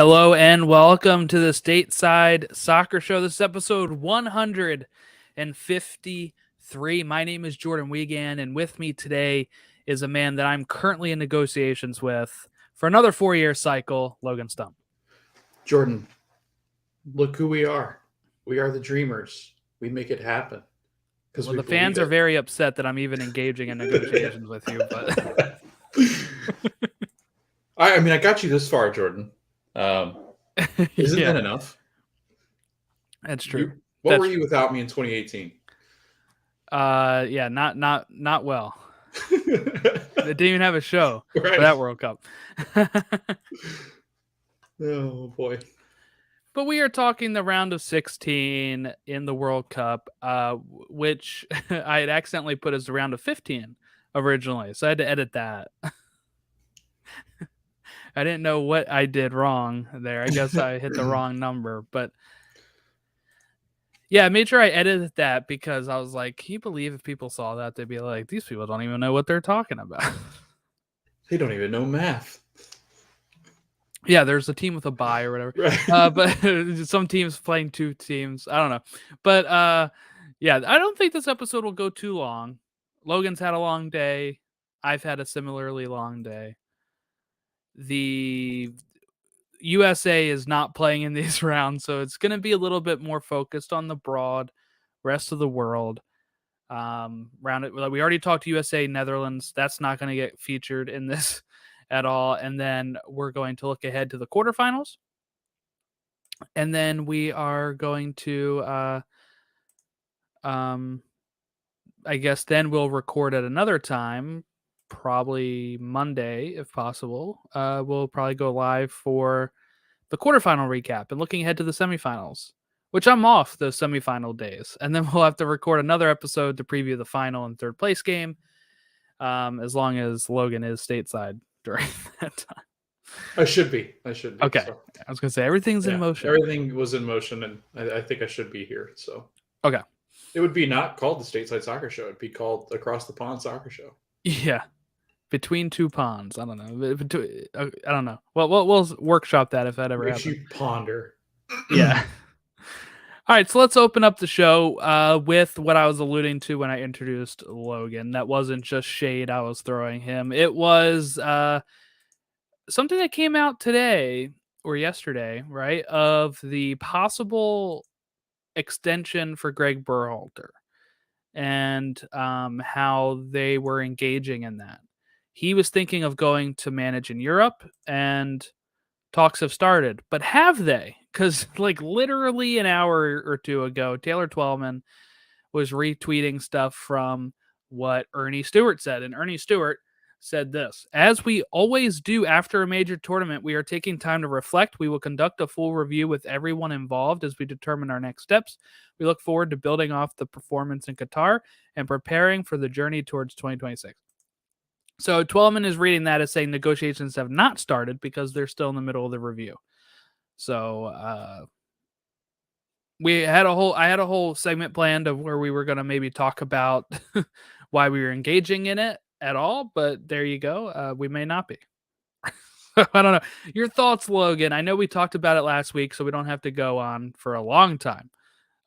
Hello and welcome to the Stateside Soccer Show. This is episode 153. My name is Jordan Wiegand, and with me today is a man that I'm currently in negotiations with for another 4-year cycle, Logan Stump. Jordan, look who we are. We are the dreamers. We make it happen. Well, the fans are very upset that I'm even engaging in negotiations with you, but I got you this far, Jordan. Isn't that enough? That's true. What were you without me in 2018? Not well. They didn't even have a show for that World Cup. Oh boy. But we are talking the round of 16 in the World Cup, which I had accidentally put as the round of 15 originally. So I had to edit that. I didn't know what I did wrong there. I guess I hit the wrong number. But yeah, I made sure I edited that because I was like, can you believe if people saw that, they'd be like, these people don't even know what they're talking about. They don't even know math. Yeah, there's a team with a bye or whatever. Right. But some teams playing two teams. I don't know. But yeah, I don't think this episode will go too long. Logan's had a long day. I've had a similarly long day. The USA is not playing in these rounds, so it's going to be a little bit more focused on the broad rest of the world. We already talked to USA Netherlands. That's not going to get featured in this at all. And then we're going to look ahead to the quarterfinals. And then we are going to, I guess then we'll record at another time, probably Monday, if possible. We'll probably go live for the quarterfinal recap and looking ahead to the semifinals, which I'm off those semifinal days. And then we'll have to record another episode to preview the final and third place game, as long as Logan is stateside during that time. I should be. Okay. So. I was going to say, everything's in motion. Everything was in motion, and I think I should be here. So okay. It would be not called the Stateside Soccer Show. It'd be called Across the Pond Soccer Show. Yeah. Between two ponds. I don't know. I don't know. Well, we'll workshop that if that ever happens. Makes you ponder. Yeah. All right, so let's open up the show with what I was alluding to when I introduced Logan. That wasn't just shade I was throwing him. It was something that came out today or yesterday, right, of the possible extension for Greg Berhalter and how they were engaging in that. He was thinking of going to manage in Europe, and talks have started. But have they? Because like literally an hour or two ago, Taylor Twellman was retweeting stuff from what Ernie Stewart said. And Ernie Stewart said this: as we always do after a major tournament, we are taking time to reflect. We will conduct a full review with everyone involved as we determine our next steps. We look forward to building off the performance in Qatar and preparing for the journey towards 2026. So Twellman is reading that as saying negotiations have not started because they're still in the middle of the review. So I had a whole segment planned of where we were going to maybe talk about why we were engaging in it at all, but there you go. We may not be. I don't know. Your thoughts, Logan? I know we talked about it last week, so we don't have to go on for a long time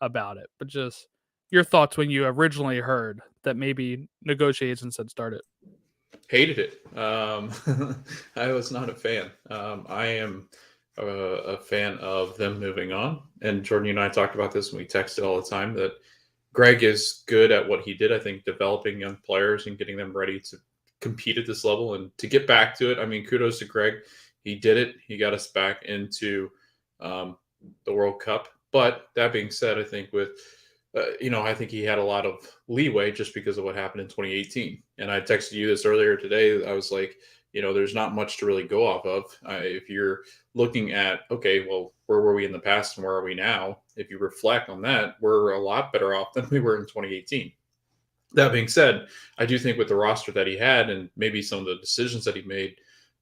about it, but just your thoughts when you originally heard that maybe negotiations had started. Hated it. I was not a fan. I am a fan of them moving on. And Jordan, you and I talked about this when we texted all the time, that Greg is good at what he did. I think developing young players and getting them ready to compete at this level and to get back to it. I mean, kudos to Greg. He did it. He got us back into the World Cup. But that being said, I think with I think he had a lot of leeway just because of what happened in 2018. And I texted you this earlier today. I was like, there's not much to really go off of. If you're looking at, okay, well, where were we in the past and where are we now? If you reflect on that, we're a lot better off than we were in 2018. That being said, I do think with the roster that he had and maybe some of the decisions that he made,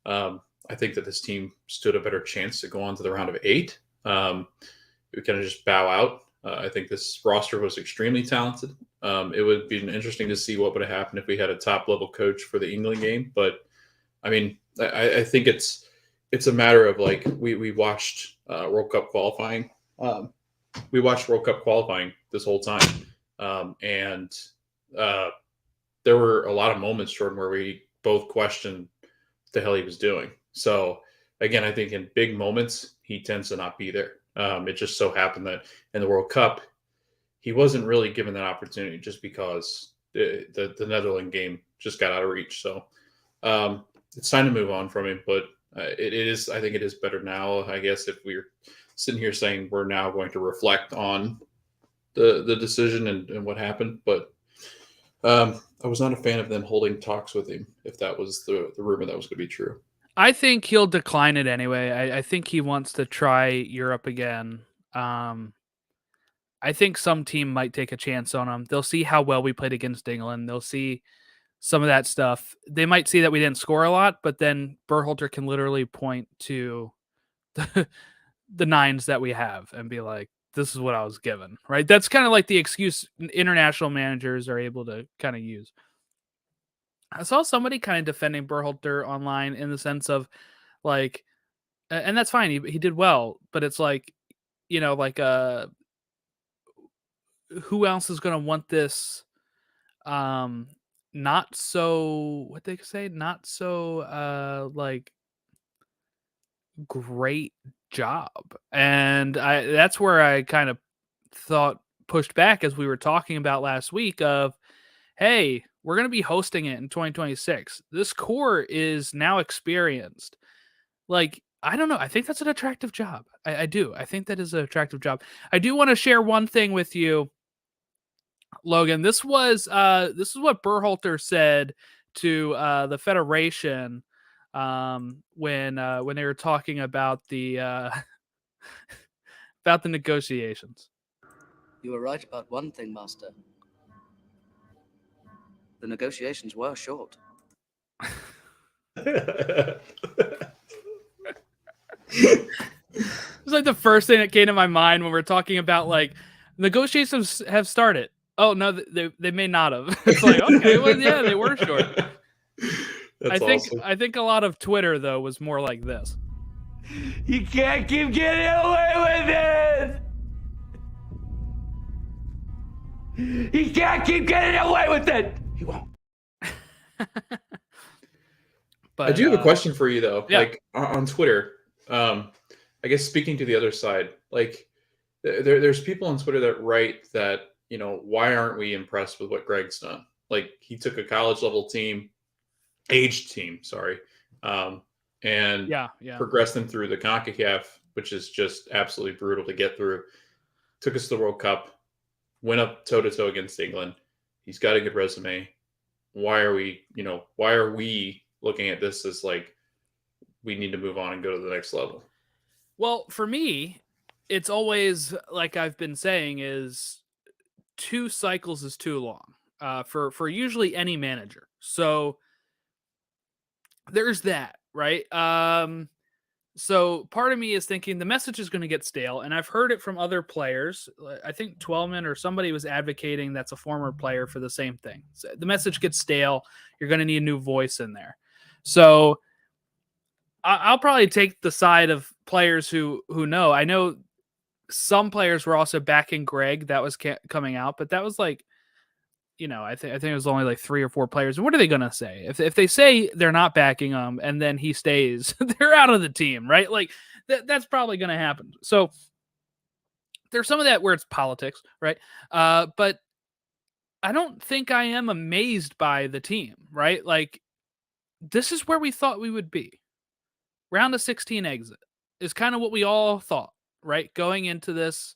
I think that this team stood a better chance to go on to the round of 8. We kind of just bow out. I think this roster was extremely talented. It would be interesting to see what would have happened if we had a top-level coach for the England game. But, I mean, I think it's it's a matter of like we watched World Cup qualifying. We watched World Cup qualifying this whole time, and there were a lot of moments, Jordan, where we both questioned what the hell he was doing. So again, I think in big moments he tends to not be there. It just so happened that in the World Cup he wasn't really given that opportunity just because the Netherlands game just got out of reach. So it's time to move on from him. But it is, I think it is better now. I guess if we're sitting here saying we're now going to reflect on the decision and what happened, but I was not a fan of them holding talks with him. If that was the rumor that was going to be true, I think he'll decline it anyway. I think he wants to try Europe again. I think some team might take a chance on him. They'll see how well we played against England. They'll see some of that stuff. They might see that we didn't score a lot, but then Berhalter can literally point to the nines that we have and be like, this is what I was given, right? That's kind of like the excuse international managers are able to kind of use. I saw somebody kind of defending Berhalter online in the sense of like, and that's fine. He did well, but it's like, like, who else is going to want this um not so, what they say, not so like great job. And that's where I kind of thought, pushed back as we were talking about last week of, hey, we're going to be hosting it in 2026. This core is now experienced. Like, I don't know. I think that's an attractive job. I do. I think that is an attractive job. I do want to share one thing with you, Logan. This is what Berhalter said to the Federation when they were talking about the about the negotiations. You were right about one thing, Master. The negotiations were short. It's like the first thing that came to my mind when we're talking about like negotiations have started. Oh no, they may not have. It's like, okay, well, yeah, they were short. That's awesome. I think a lot of Twitter though was more like this. You can't keep getting away with it. He can't keep getting away with it. He won't. But I do have a question for you though. Yeah. Like on Twitter, I guess speaking to the other side, like there's people on Twitter that write that, why aren't we impressed with what Greg's done? Like he took a college level team, aged team, sorry, and progressed them through the CONCACAF, which is just absolutely brutal to get through. Took us to the World Cup, went up toe to toe against England. He's got a good resume. Why are we looking at this as like we need to move on and go to the next level? Well, for me, it's always like I've been saying is 2 cycles is too long for usually any manager. So there's that, right? So part of me is thinking the message is going to get stale, and I've heard it from other players. I think Twellman or somebody was advocating that's a former player for the same thing. So the message gets stale. You're going to need a new voice in there. So I'll probably take the side of players who know. I know some players were also backing Greg. That was coming out, but that was like, I think it was only like 3 or 4 players. What are they going to say? If they say they're not backing him and then he stays, they're out of the team, right? Like that's probably going to happen. So there's some of that where it's politics, right? But I don't think I am amazed by the team, right? Like this is where we thought we would be. Round of 16 exit is kind of what we all thought, right? Going into this,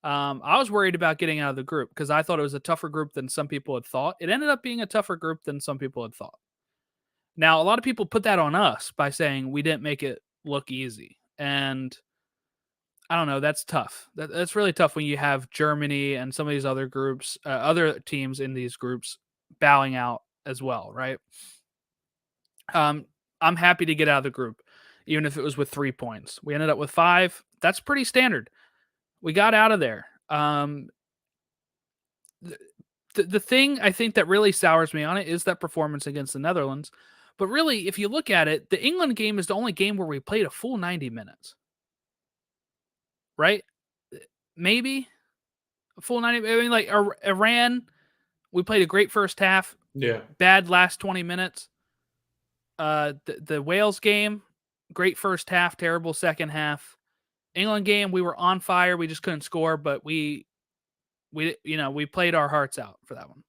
I was worried about getting out of the group because I thought it was a tougher group than some people had thought. It ended up being a tougher group than some people had thought. Now, a lot of people put that on us by saying we didn't make it look easy. And I don't know, that's tough. That's really tough when you have Germany and some of these other groups, other teams in these groups bowing out as well, right? I'm happy to get out of the group, even if it was with 3 points. We ended up with 5. That's pretty standard. We got out of there. The thing I think that really sours me on it is that performance against the Netherlands. But really, if you look at it, the England game is the only game where we played a full 90 minutes. Right? Maybe a full 90. I mean, like Iran, we played a great first half, Yeah. bad last 20 minutes. The Wales game, great first half, terrible second half. England game, we were on fire. We just couldn't score, but we played our hearts out for that one.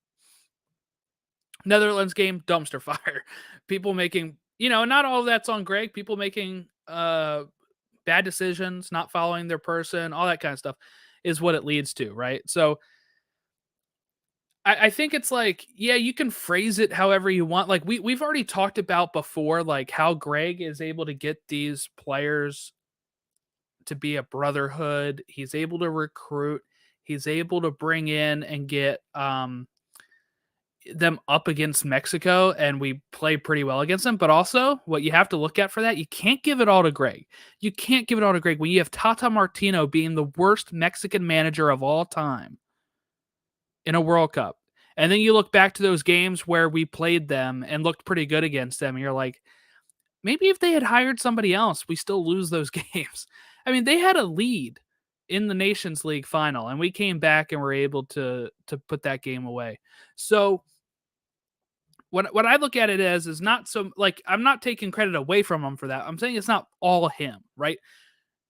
Netherlands game, dumpster fire. People making, not all of that's on Greg. People making bad decisions, not following their person, all that kind of stuff is what it leads to, right? So I think it's like, yeah, you can phrase it however you want. Like we've already talked about before, like how Greg is able to get these players to be a brotherhood. He's able to recruit. He's able to bring in and get them up against Mexico, and we play pretty well against them. But also, what you have to look at for that, you can't give it all to Greg. You can't give it all to Greg when you have Tata Martino being the worst Mexican manager of all time in a World Cup. And then you look back to those games where we played them and looked pretty good against them. And you're like, maybe if they had hired somebody else, we still lose those games. I mean, they had a lead in the Nations League final, and we came back and were able to put that game away. So what I look at it as is not so like I'm not taking credit away from him for that. I'm saying it's not all him, right?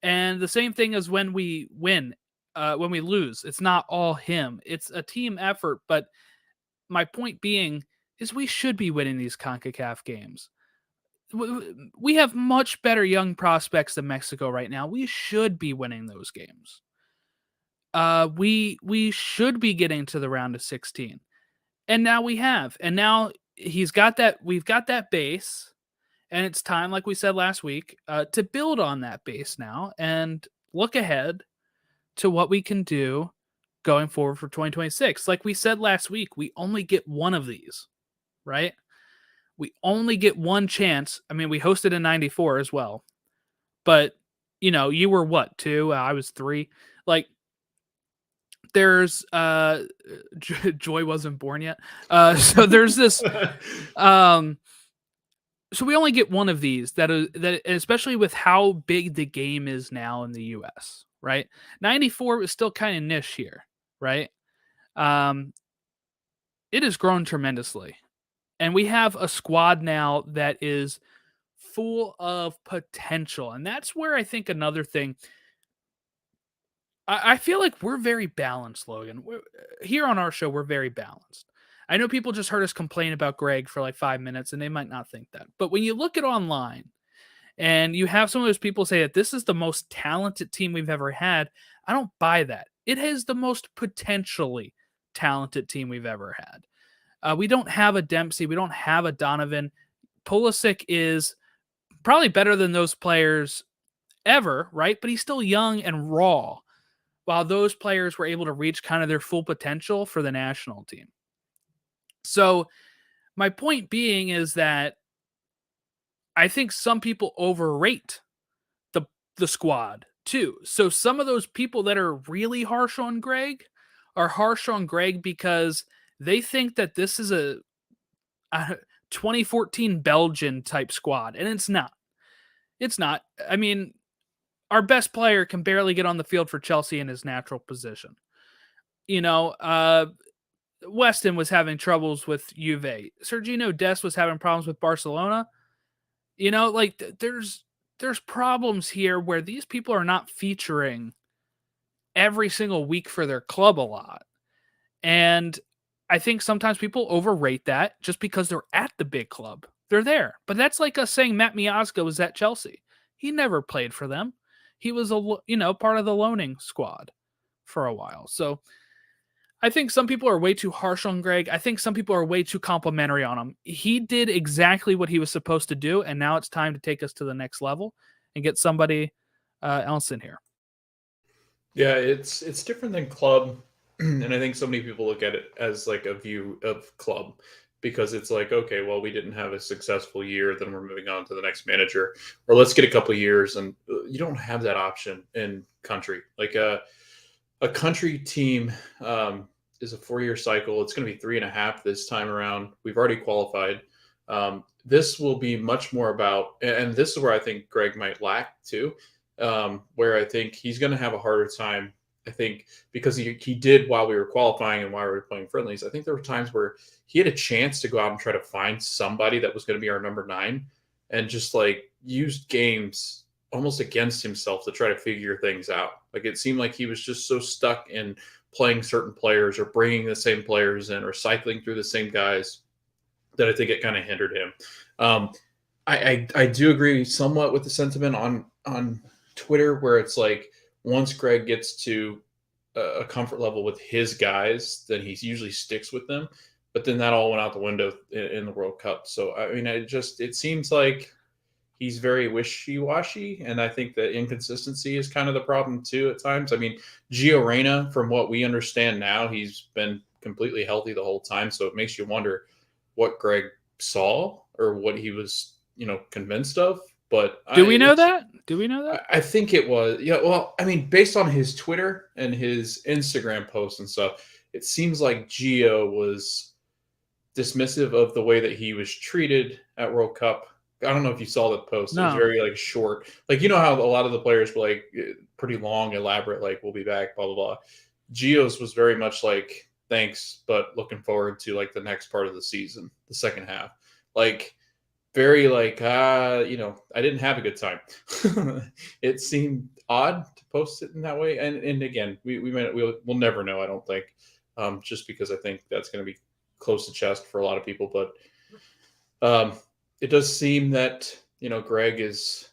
And the same thing as when we win, when we lose, it's not all him. It's a team effort. But my point being is we should be winning these CONCACAF games. We have much better young prospects than Mexico right now. We should be winning those games. We should be getting to the round of 16. And now we have. And now we've got that base, and it's time, like we said last week, to build on that base now and look ahead to what we can do going forward for 2026. Like we said last week, we only get one of these, right? We only get one chance. I mean, we hosted in 94 as well, but you were what, 2? I was 3. Like there's Joy wasn't born yet. So there's this, so we only get one of these that especially with how big the game is now in the US, right? 94 was still kind of niche here, right? It has grown tremendously. And we have a squad now that is full of potential. And that's where I think another thing, I feel like we're very balanced, Logan. Here on our show, we're very balanced. I know people just heard us complain about Greg for like 5 minutes, and they might not think that. But when you look at online and you have some of those people say that this is the most talented team we've ever had, I don't buy that. It is the most potentially talented team we've ever had. We don't have a Dempsey. We don't have a Donovan. Pulisic is probably better than those players ever, right? But he's still young and raw, while those players were able to reach kind of their full potential for the national team. So my point being is that I think some people overrate the squad too. So some of those people that are really harsh on Greg are harsh on Greg because they think that this is a 2014 Belgian type squad, and it's not. It's not. I mean, our best player can barely get on the field for Chelsea in his natural position. Weston was having troubles with Juve. Sergio Dest was having problems with Barcelona. There's problems here where these people are not featuring every single week for their club a lot. And I think sometimes people overrate that just because they're at the big club. They're there. But that's like us saying Matt Miazga was at Chelsea. He never played for them. He was part of the loaning squad for a while. So I think some people are way too harsh on Greg. I think some people are way too complimentary on him. He did exactly what he was supposed to do, and now it's time to take us to the next level and get somebody else in here. Yeah, it's different than club, and I think so many people look at it as like a view of club because it's like, okay, well, we didn't have a successful year, then we're moving on to the next manager, or let's get a couple of years, and you don't have that option in country. Like a country team is a 4-year cycle. It's going to be 3.5 this time around. We've already qualified. this will be much more about, and this is where I think Greg might lack too, where I think he's going to have a harder time. I think because he did while we were qualifying and while we were playing friendlies. I think there were times where he had a chance to go out and try to find somebody that was going to be our number 9, and just like used games almost against himself to try to figure things out. Like it seemed like he was just so stuck in playing certain players or bringing the same players in or cycling through the same guys that I think it kind of hindered him. I do agree somewhat with the sentiment on Twitter where it's like once Greg gets to a comfort level with his guys, then he usually sticks with them. But then that all went out the window in the World Cup. So I mean, it seems like he's very wishy-washy, and I think that inconsistency is kind of the problem too at times. I mean, Gio Reyna, from what we understand now, he's been completely healthy the whole time, so it makes you wonder what Greg saw or what he was, convinced of. But do we know that? I think it was, yeah. Well, I mean, based on his Twitter and his Instagram posts and stuff, it seems like Gio was dismissive of the way that he was treated at World Cup. I don't know if you saw the post. No. It was very like short. Like, you know how a lot of the players were like pretty long, elaborate, like we'll be back, blah, blah, blah. Gio's was very much like, thanks, but looking forward to like the next part of the season, the second half. Like very like, I didn't have a good time. It seemed odd to post it in that way. And again, we'll never know, I don't think, just because I think that's going to be close to chest for a lot of people. But it does seem that, Greg has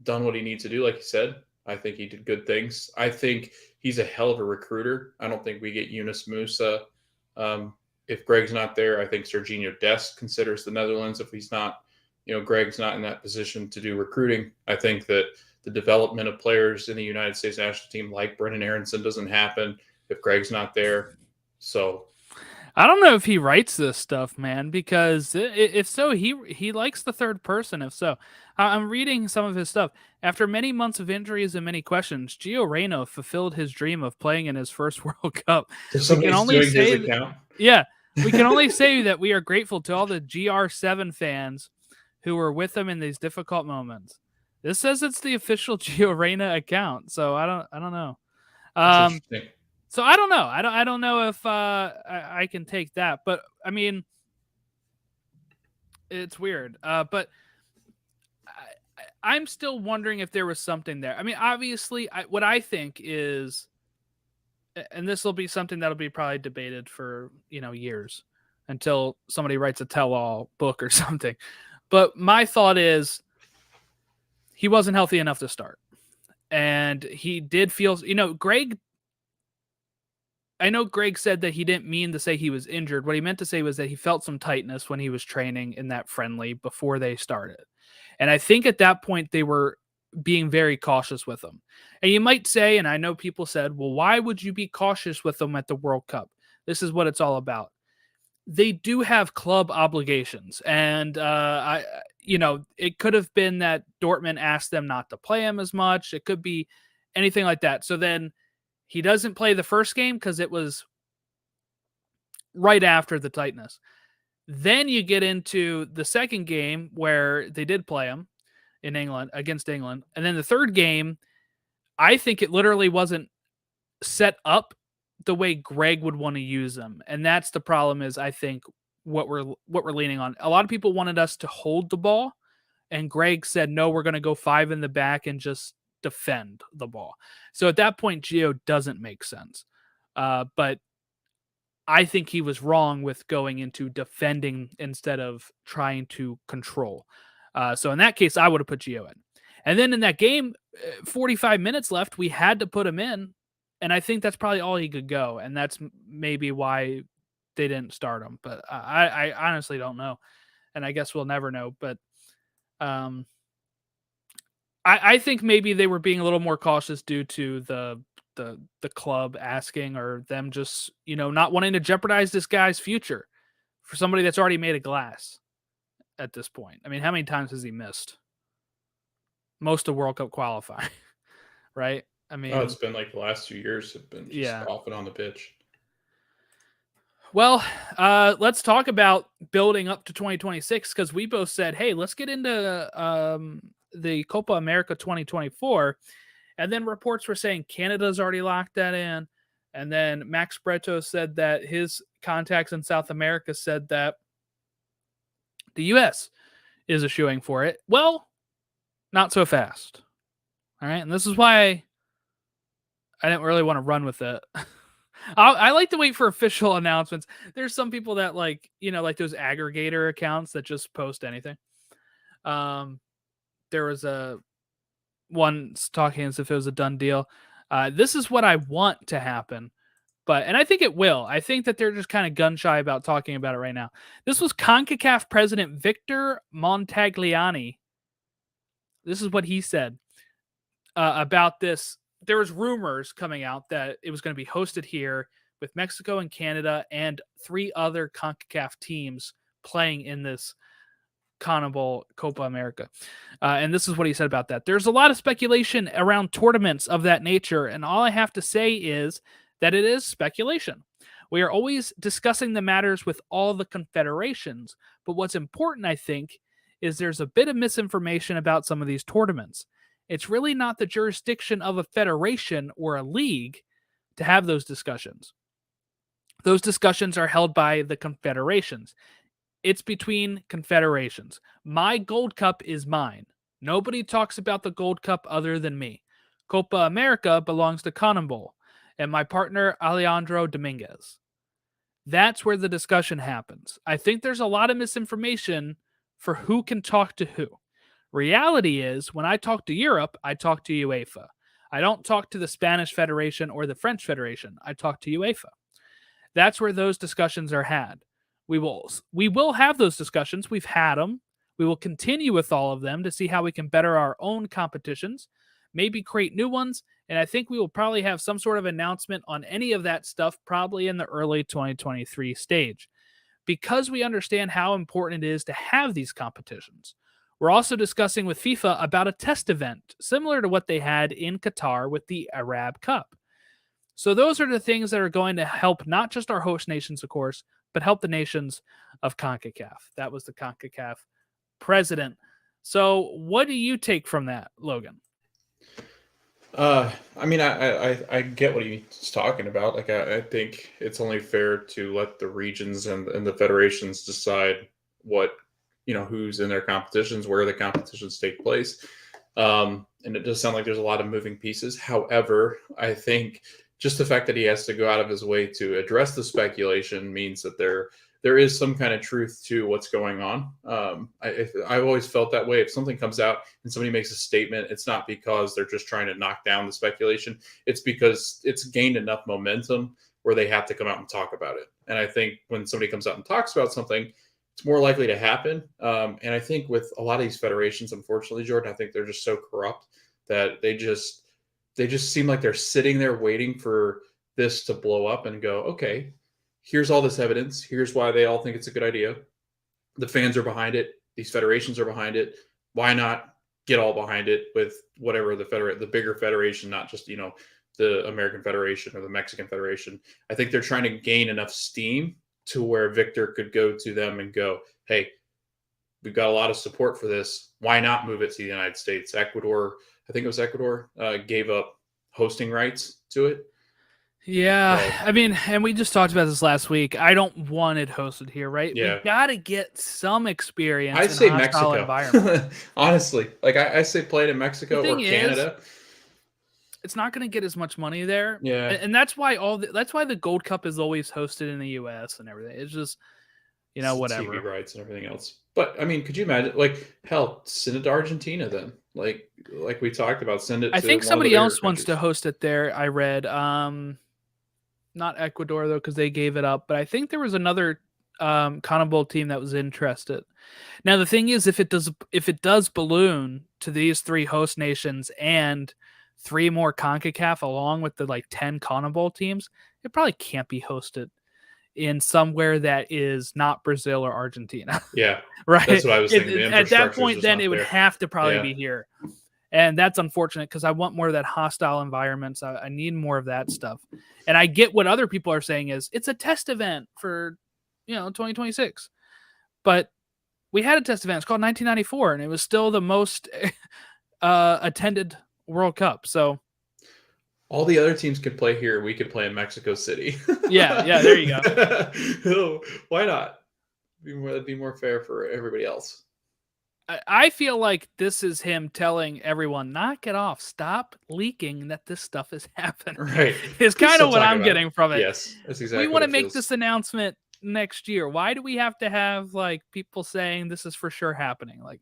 done what he needs to do. Like you said, I think he did good things. I think he's a hell of a recruiter. I don't think we get Yunus Musa. If Greg's not there, I think Serginho Dest considers the Netherlands. If he's not, Greg's not in that position to do recruiting. I think that the development of players in the United States national team like Brennan Aronson doesn't happen if Greg's not there. So I don't know if he writes this stuff, man, because if so, he likes the third person. If so, I'm reading some of his stuff. After many months of injuries and many questions, Gio Reyna fulfilled his dream of playing in his first World Cup. somebody's doing his account. Yeah, we can only say that we are grateful to all the GR7 fans who were with him in these difficult moments. This says it's the official Gio Reyna account, so I don't know. That's interesting. So I don't know. I don't know if I can take that, but I mean, it's weird. But I'm still wondering if there was something there. I mean, obviously, what I think is, and this will be something that'll be probably debated for years until somebody writes a tell-all book or something. But my thought is, he wasn't healthy enough to start, and he did feel. Greg. I know Greg said that he didn't mean to say he was injured. What he meant to say was that he felt some tightness when he was training in that friendly before they started. And I think at that point they were being very cautious with him. And you might say, and I know people said, well, why would you be cautious with them at the World Cup? This is what it's all about. They do have club obligations. And, it could have been that Dortmund asked them not to play him as much. It could be anything like that. So then he doesn't play the first game because it was right after the tightness. Then you get into the second game where they did play him in England against England. And then the third game, I think it literally wasn't set up the way Greg would want to use them. And that's the problem is I think what we're leaning on. A lot of people wanted us to hold the ball. And Greg said, no, we're going to go 5 in the back and just defend the ball. So at that point, Gio doesn't make sense. But I think he was wrong with going into defending instead of trying to control. So in that case, I would have put Gio in. And then in that game, 45 minutes left, we had to put him in. And I think that's probably all he could go. And that's maybe why they didn't start him. But I honestly don't know. And I guess we'll never know. But I think maybe they were being a little more cautious due to the club asking or them just, not wanting to jeopardize this guy's future for somebody that's already made a glass at this point. I mean, how many times has he missed? Most of World Cup qualifying, right? I mean, it's been like the last 2 years have been just off and on the pitch. Well, let's talk about building up to 2026 because we both said, hey, let's get into the Copa America 2024. And then reports were saying Canada's already locked that in. And then Max Breto said that his contacts in South America said that the U.S. is eschewing for it. Well, not so fast. All right. And this is why I didn't really want to run with it. I like to wait for official announcements. There's some people that like those aggregator accounts that just post anything. There was one talking as if it was a done deal. This is what I want to happen. And I think it will. I think that they're just kind of gun shy about talking about it right now. This was CONCACAF President Victor Montagliani. This is what he said about this. There was rumors coming out that it was going to be hosted here with Mexico and Canada and 3 other CONCACAF teams playing in this CONMEBOL Copa America. And this is what he said about that. There's a lot of speculation around tournaments of that nature. And all I have to say is that it is speculation. We are always discussing the matters with all the confederations. But what's important, I think, is there's a bit of misinformation about some of these tournaments. It's really not the jurisdiction of a federation or a league to have those discussions. Those discussions are held by the confederations. It's between confederations. My Gold Cup is mine. Nobody talks about the Gold Cup other than me. Copa America belongs to CONMEBOL and my partner Alejandro Dominguez. That's where the discussion happens. I think there's a lot of misinformation for who can talk to who. Reality is, when I talk to Europe, I talk to UEFA. I don't talk to the Spanish Federation or the French Federation. I talk to UEFA. That's where those discussions are had. We will have those discussions. We've had them. We will continue with all of them to see how we can better our own competitions, maybe create new ones, and I think we will probably have some sort of announcement on any of that stuff probably in the early 2023 stage. Because we understand how important it is to have these competitions. We're also discussing with FIFA about a test event, similar to what they had in Qatar with the Arab Cup. So those are the things that are going to help not just our host nations, of course, but help the nations of CONCACAF. That was the CONCACAF president. So what do you take from that, Logan? I mean, I get what he's talking about. Like, I think it's only fair to let the regions and the federations decide what, who's in their competitions, where the competitions take place. And it does sound like there's a lot of moving pieces. However, I think just the fact that he has to go out of his way to address the speculation means that there is some kind of truth to what's going on. I've always felt that way. If something comes out and somebody makes a statement, it's not because they're just trying to knock down the speculation. It's because it's gained enough momentum where they have to come out and talk about it. And I think when somebody comes out and talks about something, it's more likely to happen. And I think with a lot of these federations, unfortunately, Jordan, I think they're just so corrupt that they just seem like they're sitting there waiting for this to blow up and go, okay, here's all this evidence. Here's why they all think it's a good idea. The fans are behind it. These federations are behind it. Why not get all behind it with whatever the bigger federation, not just, the American Federation or the Mexican Federation. I think they're trying to gain enough steam to where Victor could go to them and go, hey, we've got a lot of support for this. Why not move it to the United States? Ecuador, I think it was Ecuador, gave up hosting rights to it. Yeah, I mean, and we just talked about this last week. I don't want it hosted here, right? Yeah. We got to get some experience I'd say in a hostile Mexico. environment. Honestly, like I say play it in Mexico or Canada. It's not going to get as much money there. Yeah. And that's why that's why the Gold Cup is always hosted in the US and everything. It's just, whatever. TV rights and everything else. But I mean, could you imagine, like, hell, send it to Argentina then? Like we talked about, send it to I think one somebody of the else bigger wants to countries. host it there. I read not Ecuador though, because they gave it up, but I think there was another CONMEBOL team that was interested. Now the thing is, if it does balloon to these 3 host nations and 3 more CONCACAF along with the 10 CONMEBOL teams, it probably can't be hosted in somewhere that is not Brazil or Argentina. Yeah, right. That's what I was thinking. At that point, then it would have to probably Yeah. be here. And that's unfortunate because I want more of that hostile environments. I need more of that stuff. And I get what other people are saying is it's a test event for 2026. But we had a test event. It's called 1994, and it was still the most attended World Cup. So all the other teams could play here. We could play in Mexico City. yeah, there you go. Why not? That'd be more fair for everybody else. I feel like this is him telling everyone, knock it off, stop leaking that this stuff is happening. Right. It's kind of what I'm getting from it. Yes, that's exactly. We want to make this announcement next year. Why do we have to have like people saying this is for sure happening? Like,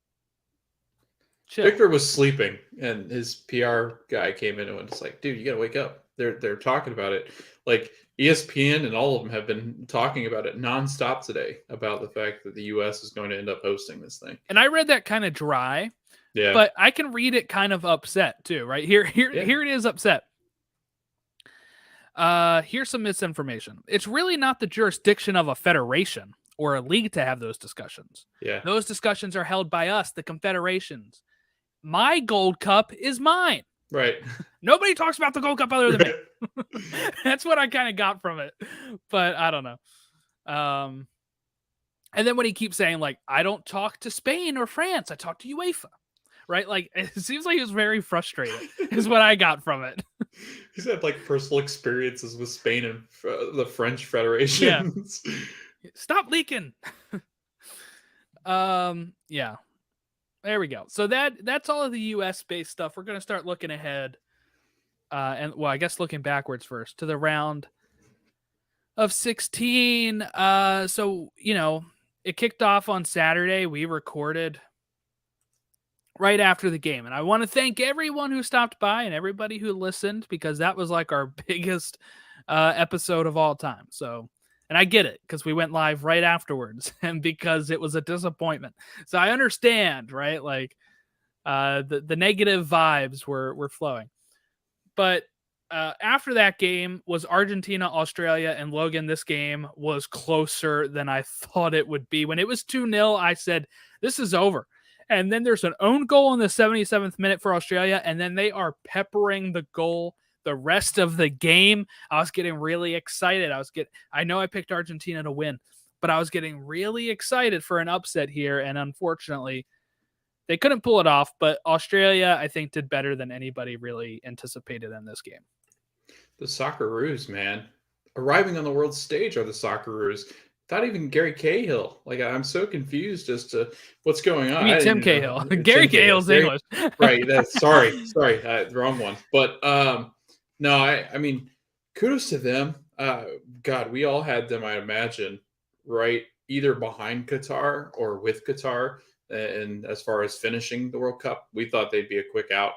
chill. Victor was sleeping, and his PR guy came in and was like, "Dude, you gotta wake up. They're talking about it. Like ESPN and all of them have been talking about it nonstop today about the fact that the U.S. is going to end up hosting this thing." And I read that kind of dry, yeah, but I can read it kind of upset too. Right here it is upset. Here's some misinformation. It's really not the jurisdiction of a federation or a league to have those discussions. Yeah, those discussions are held by us, the confederations. My Gold Cup is mine. Right. Nobody talks about the Gold Cup other than me. That's what I kind of got from it, but I don't know. And then when he keeps saying like, I don't talk to Spain or France, I talk to UEFA, right? Like it seems like he was very frustrated is what I got from it. He's had like personal experiences with Spain and the French federations. Yeah. Stop leaking. Yeah. There we go. So that's all of the US based stuff. We're going to start looking ahead. And well, I guess looking backwards first to the round of 16. So, it kicked off on Saturday. We recorded right after the game. And I want to thank everyone who stopped by and everybody who listened, because that was like our biggest episode of all time. So, and I get it because we went live right afterwards and because it was a disappointment. So I understand, right? Like the negative vibes were flowing. But after that game was Argentina, Australia, and Logan. This game was closer than I thought it would be. When it was 2-0, I said, this is over. And then there's an own goal in the 77th minute for Australia, and then they are peppering the goal the rest of the game. I was getting really excited. I know I picked Argentina to win, but I was getting really excited for an upset here, and unfortunately, they couldn't pull it off, but Australia, I think, did better than anybody really anticipated in this game. The Socceroos, man. Arriving on the world stage are the Socceroos. Not even Gary Cahill. Like, I'm so confused as to what's going on. You mean Tim Cahill. Gary Cahill's English. Right. Sorry. The wrong one. But no, I mean, kudos to them. God, we all had them, I imagine, right, either behind Qatar or with Qatar. And as far as finishing the World Cup, we thought they'd be a quick out.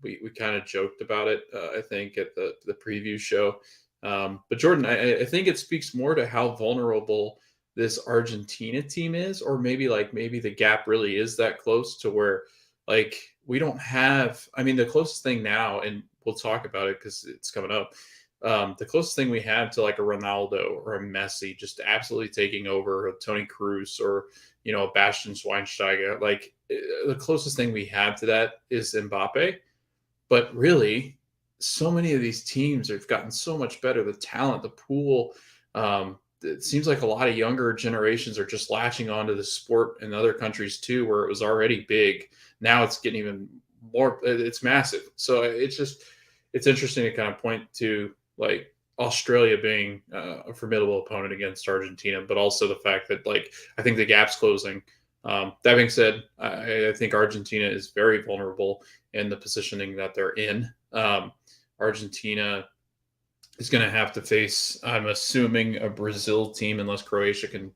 We kind of joked about it, I think, at the preview show. But Jordan, I think it speaks more to how vulnerable this Argentina team is, or maybe the gap really is that close to where, like, we don't have. I mean, the closest thing now, and we'll talk about it because it's coming up. The closest thing we have to like a Ronaldo or a Messi just absolutely taking over, a Toni Kroos or a Bastian Schweinsteiger, like the closest thing we have to that is Mbappe. But really, so many of these teams have gotten so much better. The talent, the pool. It seems like a lot of younger generations are just latching onto the sport in other countries too, where it was already big. Now it's getting even more. It's massive. So it's interesting to kind of point to like Australia being a formidable opponent against Argentina, but also the fact that I think the gap's closing. That being said, I think Argentina is very vulnerable in the positioning that they're in. Argentina is going to have to face, I'm assuming, a Brazil team unless Croatia can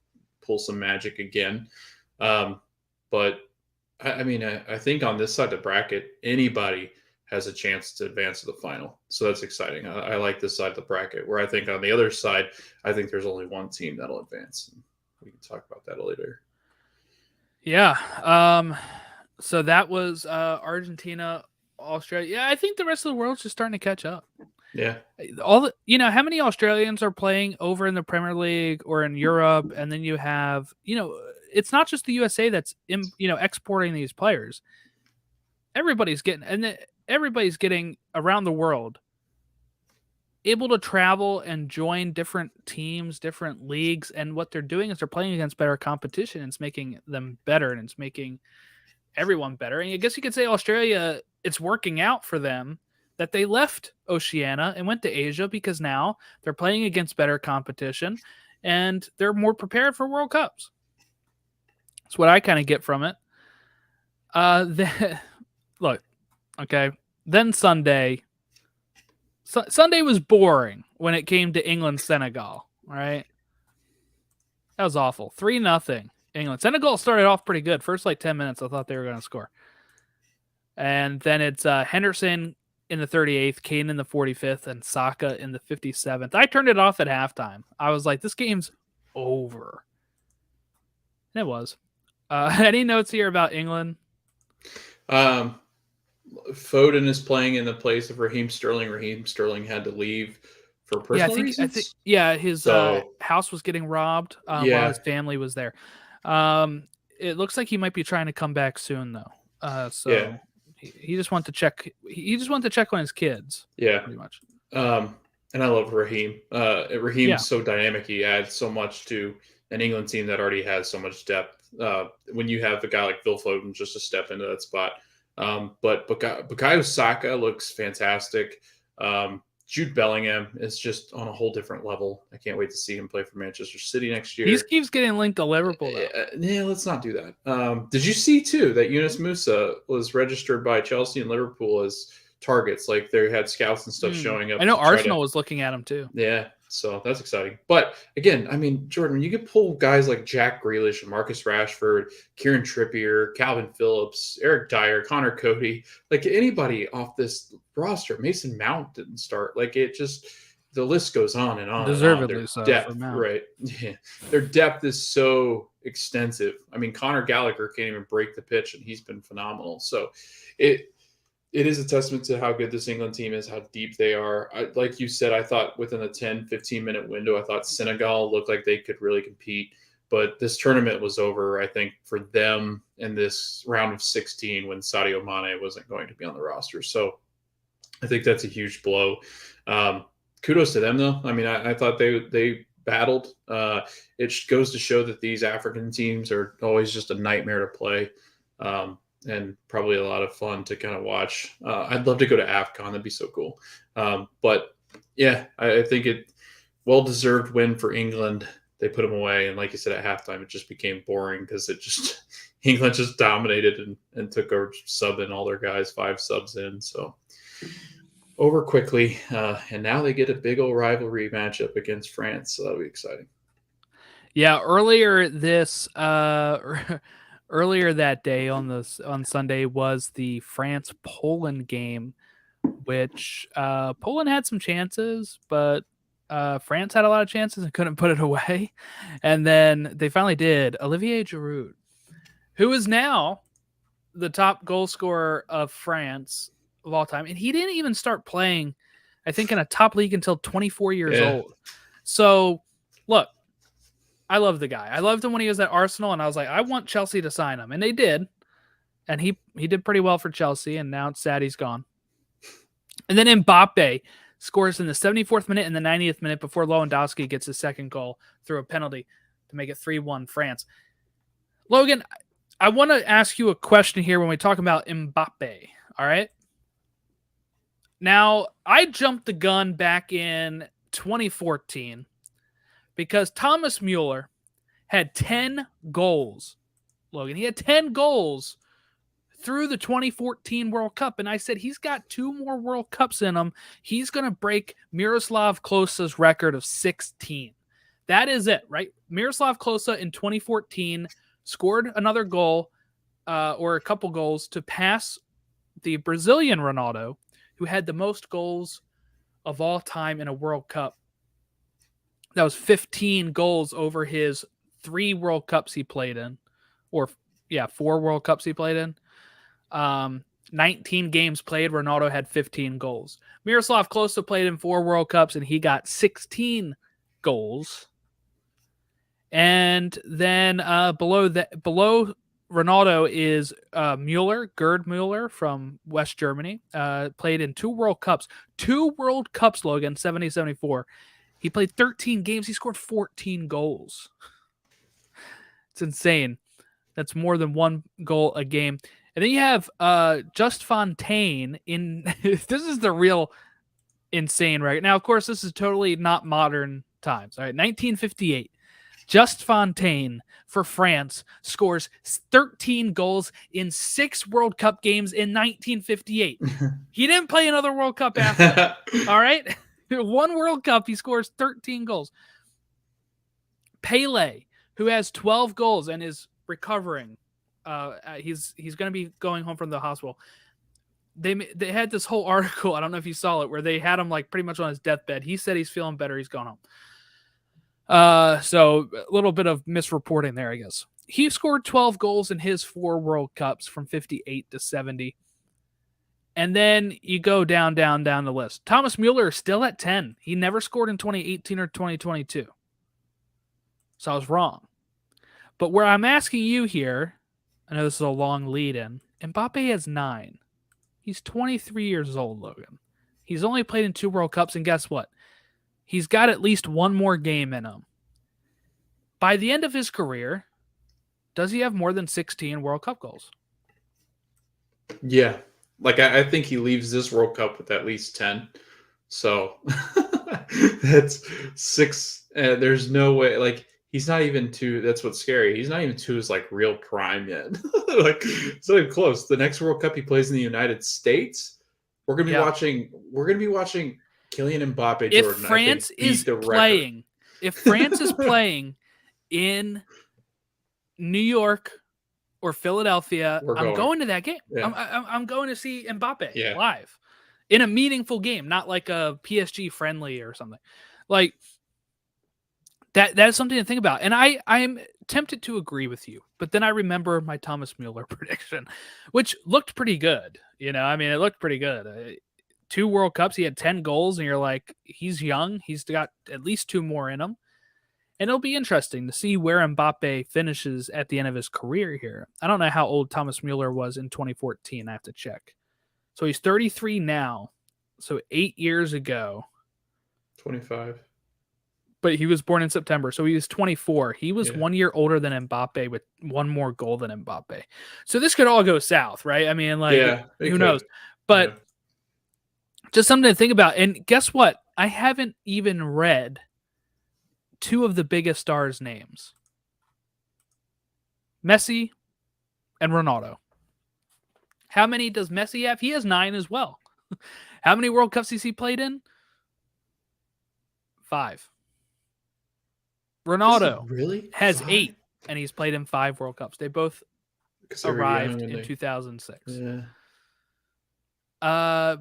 pull some magic again. But I mean, I think on this side of the bracket, anybody has a chance to advance to the final. So that's exciting. I like this side of the bracket, where I think on the other side, I think there's only one team that'll advance. We can talk about that later. Yeah. So that was Argentina, Australia. Yeah, I think the rest of the world's just starting to catch up. Yeah. How many Australians are playing over in the Premier League or in Europe? And then you have, it's not just the USA that's, exporting these players. Everybody's getting around the world able to travel and join different teams, different leagues, and what they're doing is they're playing against better competition. And it's making them better, and it's making everyone better. And I guess you could say Australia, it's working out for them that they left Oceania and went to Asia because now they're playing against better competition and they're more prepared for World Cups. That's what I kind of get from it. Look, okay. Then Sunday was boring when it came to England Senegal. All right, that was awful. 3-0 England. Senegal started off pretty good. First 10 minutes, I thought they were going to score, and then it's Henderson in the 38th, Kane in the 45th, and Saka in the 57th. I turned it off at halftime. I was like, this game's over. And it was. Any notes here about England? Foden is playing in the place of Raheem Sterling. Raheem Sterling had to leave for personal reasons. His house was getting robbed while his family was there. It looks like he might be trying to come back soon, though. He just wanted to check. He just wanted to check on his kids. Yeah, pretty much. And I love Raheem. Raheem's so dynamic. He adds so much to an England team that already has so much depth. When you have a guy like Phil Foden just to step into that spot. But Bukayo Saka looks fantastic. Jude Bellingham is just on a whole different level. I can't wait to see him play for Manchester City next year. He keeps getting linked to Liverpool, though. Yeah, let's not do that. Did you see, too, that Yunus Musa was registered by Chelsea and Liverpool as targets? Like, they had scouts and stuff showing up. I know Arsenal was looking at him, too. Yeah, so that's exciting. But, again, I mean, Jordan, you could pull guys like Jack Grealish and Marcus Rashford, Kieran Trippier, Calvin Phillips, Eric Dyer, Connor Cody, like anybody off this roster. Mason Mount didn't start. Like, it just – the list goes on and on. Deservedly and so. Depth, right. Yeah. Their depth is so extensive. I mean, Conor Gallagher can't even break the pitch, and he's been phenomenal. So it is a testament to how good this England team is, how deep they are. Like you said, I thought within a 10, 15-minute window, I thought Senegal looked like they could really compete. But this tournament was over, I think, for them in this round of 16 when Sadio Mane wasn't going to be on the roster. So I think that's a huge blow. Kudos to them, though. I mean, I thought they battled. It goes to show that these African teams are always just a nightmare to play. And probably a lot of fun to kind of watch. I'd love to go to AFCON. That'd be so cool. But yeah, I think it well-deserved win for England. They put them away. And like you said, at halftime, it just became boring because England just dominated and took over subbing all their guys, 5 subs in. So over quickly. And now they get a big old rivalry matchup against France. So that'll be exciting. Yeah. Earlier that day on Sunday was the France-Poland game, which Poland had some chances, but France had a lot of chances and couldn't put it away. And then they finally did. Olivier Giroud, who is now the top goal scorer of France of all time, and he didn't even start playing, I think, in a top league until 24 years old. So, look. I love the guy. I loved him when he was at Arsenal, and I was like, I want Chelsea to sign him. And they did. And he did pretty well for Chelsea, and now it's sad he's gone. And then Mbappe scores in the 74th minute and the 90th minute before Lewandowski gets his second goal through a penalty to make it 3-1 France. Logan, I want to ask you a question here when we talk about Mbappe, all right? Now, I jumped the gun back in 2014 because Thomas Mueller had 10 goals, Logan. He had 10 goals through the 2014 World Cup, and I said he's got 2 more World Cups in him. He's going to break Miroslav Klose's record of 16. That is it, right? Miroslav Klose in 2014 scored another goal or a couple goals to pass the Brazilian Ronaldo, who had the most goals of all time in a World Cup. That was 15 goals over his 3 World Cups he played in, 4 World Cups he played in. 19 games played, Ronaldo had 15 goals. Miroslav Klose played in 4 World Cups, and he got 16 goals. And then below Ronaldo is Gerd Mueller from West Germany. Played in 2 World Cups. 2 World Cups, Logan, 70, 74. He played 13 games. He scored 14 goals. It's insane. That's more than 1 goal a game. And then you have Just Fontaine in this is the real insane right now. Of course, this is totally not modern times. All right, 1958. Just Fontaine for France scores 13 goals in 6 World Cup games in 1958. He didn't play another World Cup after that. All right? 1 World Cup, he scores 13 goals. Pele, who has 12 goals and is recovering. He's going to be going home from the hospital. They had this whole article, I don't know if you saw it, where they had him like pretty much on his deathbed. He said he's feeling better. He's going home. So a little bit of misreporting there, I guess. He scored 12 goals in his 4 World Cups from 58 to 70. And then you go down the list. Thomas Mueller is still at 10. He never scored in 2018 or 2022. So I was wrong. But where I'm asking you here, I know this is a long lead in, Mbappe has 9. He's 23 years old, Logan. He's only played in 2 World Cups, and guess what? He's got at least 1 more game in him. By the end of his career, does he have more than 16 World Cup goals? Yeah. Like, I think he leaves this World Cup with at least 10. So that's 6. There's no way. Like, he's not even to, that's what's scary. He's not even to his, like, real prime yet. Like, it's not even close. The next World Cup he plays in the United States, we're going to be watching Kylian Mbappe, If Jordan, France is playing, in New York or Philadelphia, I'm going to that game. Yeah. I'm going to see Mbappe Yeah. live in a meaningful game, not like a PSG friendly or something. Like that's something to think about. And I am tempted to agree with you, but then I remember my Thomas Mueller prediction, which looked pretty good. You know, I mean, it looked pretty good. 2 World Cups, he had 10 goals, and you're like, he's young. He's got at least 2 more in him. And it'll be interesting to see where Mbappe finishes at the end of his career here. I don't know how old Thomas Mueller was in 2014. I have to check. So he's 33 now. So 8 years ago. 25. But he was born in September, so he was 24. He was 1 year older than Mbappe with 1 more goal than Mbappe. So this could all go south, right? I mean, like, who knows? But just something to think about. And guess what? I haven't even read 2 of the biggest stars' names. Messi and Ronaldo. How many does Messi have? He has 9 as well. How many World Cups has he played in? 5. Ronaldo really has 5? 8, and he's played in 5 World Cups. They both arrived in 2006. Yeah.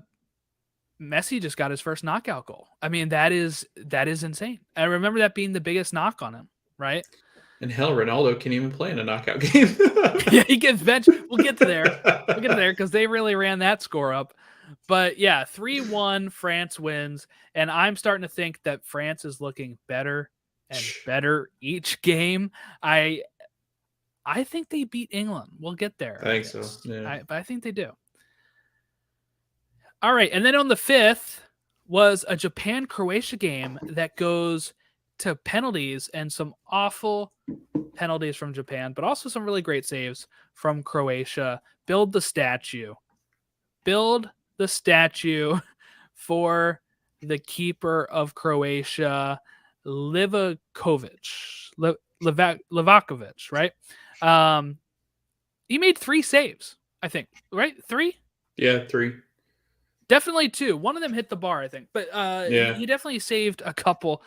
Messi just got his first knockout goal. I mean, that is insane. I remember that being the biggest knock on him, right? And hell, Ronaldo can't even play in a knockout game. Yeah, he gets benched. We'll get to there. Because they really ran that score up. But yeah, 3-1, France wins. And I'm starting to think that France is looking better and better each game. I think they beat England. We'll get there. I think so. Yeah. I think they do. All right. And then on the 5th was a Japan-Croatia game that goes to penalties, and some awful penalties from Japan, but also some really great saves from Croatia. Build the statue for the keeper of Croatia, Livakovic, right? He made 3 saves, I think, right? 3? Yeah, 3. Definitely 2. One of them hit the bar, I think, but he definitely saved a couple,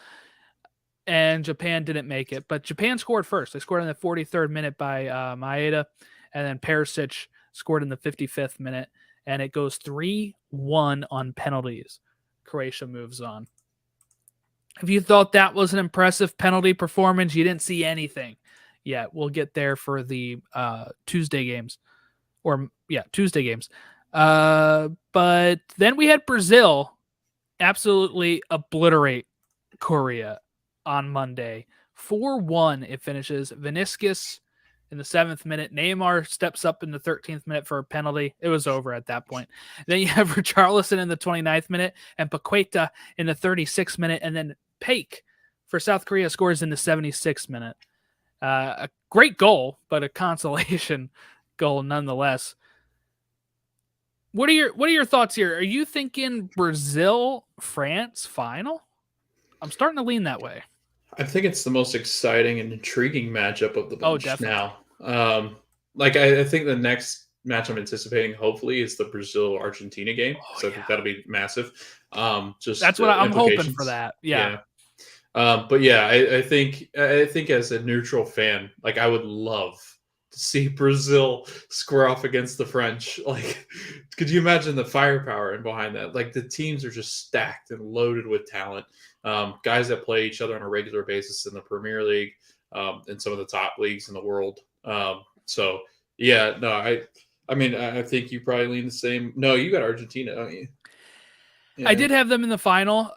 and Japan didn't make it. But Japan scored first. They scored in the 43rd minute by Maeda, and then Perisic scored in the 55th minute, and it goes 3-1 on penalties. Croatia moves on. If you thought that was an impressive penalty performance, you didn't see anything yet. We'll get there for the Tuesday games. Tuesday games. But then we had Brazil absolutely obliterate Korea on Monday. 4-1 it finishes. Vinicius in the 7th minute. Neymar steps up in the 13th minute for a penalty. It was over at that point. Then you have Richarlison in the 29th minute and Paqueta in the 36th minute. And then Paik for South Korea scores in the 76th minute. A great goal, but a consolation goal nonetheless. What are your thoughts here? Are you thinking Brazil, France final? I'm starting to lean that way. I think it's the most exciting and intriguing matchup of the bunch definitely. now. I think the next match I'm anticipating, hopefully, is the Brazil-Argentina game. So I think that'll be massive. That's what I'm hoping for that. Yeah. But yeah, I think as a neutral fan, like I would love to see Brazil square off against the French. Like, could you imagine the firepower and behind that? Like the teams are just stacked and loaded with talent. Guys that play each other on a regular basis in the Premier League, and some of the top leagues in the world. So yeah, no, I think you probably lean the same. No, you got Argentina, don't you? Yeah. I did have them in the final.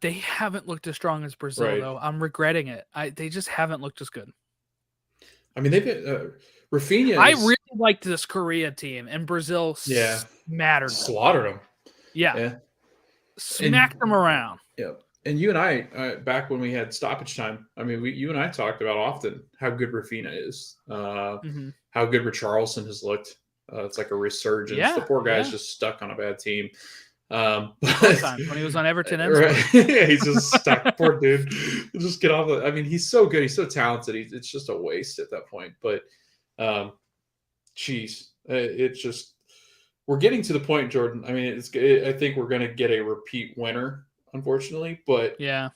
They haven't looked as strong as Brazil, Right. though. I'm regretting it. They just haven't looked as good. I mean, they've been Rafinha. I really liked this Korea team, and Brazil smattered them. slaughtered them. Yeah. Smacked them around. Yeah. And you and I, back when we had stoppage time, I mean, you and I talked about often how good Rafinha is, how good Richarlison has looked. It's like a resurgence. Yeah, The poor guy's just stuck on a bad team. When he was on Everton, Right. Yeah, he's just stuck. Poor dude. Just get off. I mean, he's so good. He's so talented. It's just a waste at that point. But, it's just we're getting to the point, Jordan. I mean, I think we're going to get a repeat winner, unfortunately. But yeah,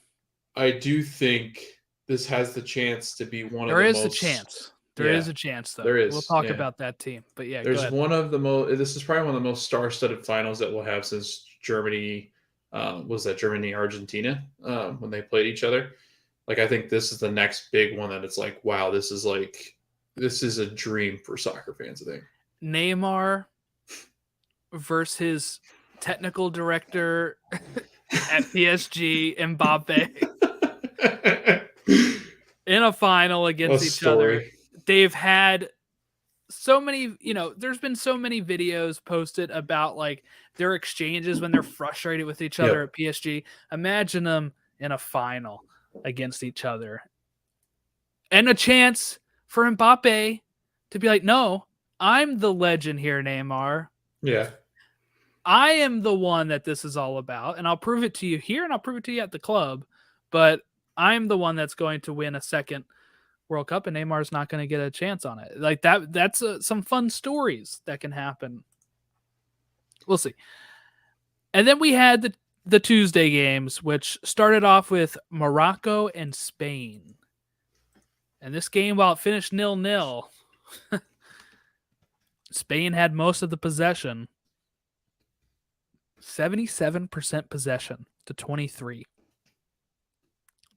I do think this has the chance to be one of the there most. is a chance. There is a chance, though. There is. We'll talk about that team. But yeah, there's go ahead. one of the most. This is probably one of the most star-studded finals that we'll have since Germany. Was that Germany Argentina when they played each other? Like, I think this is the next big one that it's like, wow, this is a dream for soccer fans. I think Neymar versus his technical director at PSG, Mbappe, in a final against each other. They've had so many, there's been so many videos posted about like their exchanges when they're frustrated with each other at PSG. Imagine them in a final against each other. And a chance for Mbappe to be like, no, I'm the legend here, Neymar. Yeah. I am the one that this is all about, and I'll prove it to you here, and I'll prove it to you at the club, but I'm the one that's going to win a second World Cup, and Neymar's not going to get a chance on it. Like that's some fun stories that can happen. We'll see. And then we had the Tuesday games, which started off with Morocco and Spain. And this game, while it finished 0-0, Spain had most of the possession. 77% possession to 23.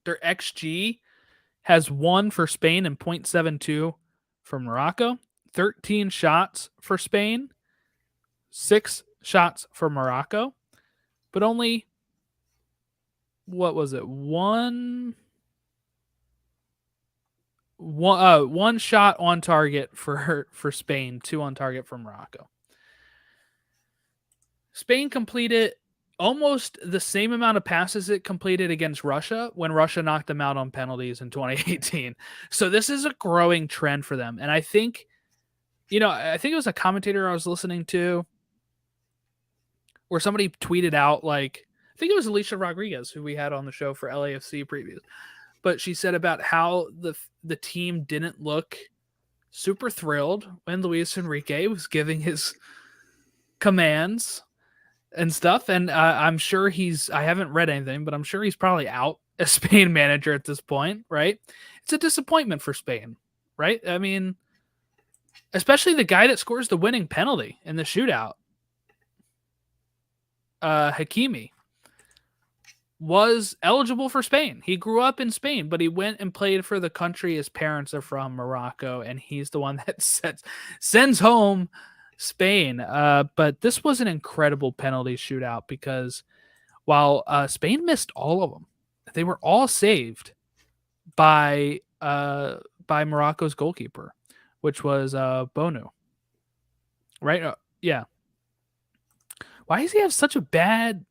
Their XG has 1 for Spain and 0.72 for Morocco. 13 shots for Spain, 6 shots for Morocco, but only, what was it? One shot on target for Spain, 2 on target for Morocco. Spain completed almost the same amount of passes it completed against Russia when Russia knocked them out on penalties in 2018. So this is a growing trend for them. And I think, I think it was a commentator I was listening to where somebody tweeted out, like, I think it was Alicia Rodriguez, who we had on the show for LAFC previous, but she said about how the team didn't look super thrilled when Luis Enrique was giving his commands and stuff. And I'm sure I haven't read anything, but I'm sure he's probably out as Spain manager at this point, right? It's a disappointment for Spain, right? I mean, especially the guy that scores the winning penalty in the shootout, Hakimi, was eligible for Spain. He grew up in Spain, but he went and played for the country his parents are from, Morocco, and he's the one that sends home Spain. But this was an incredible penalty shootout because while Spain missed all of them, they were all saved by Morocco's goalkeeper. which was Bonu. Right? Yeah. Why does he have such a bad?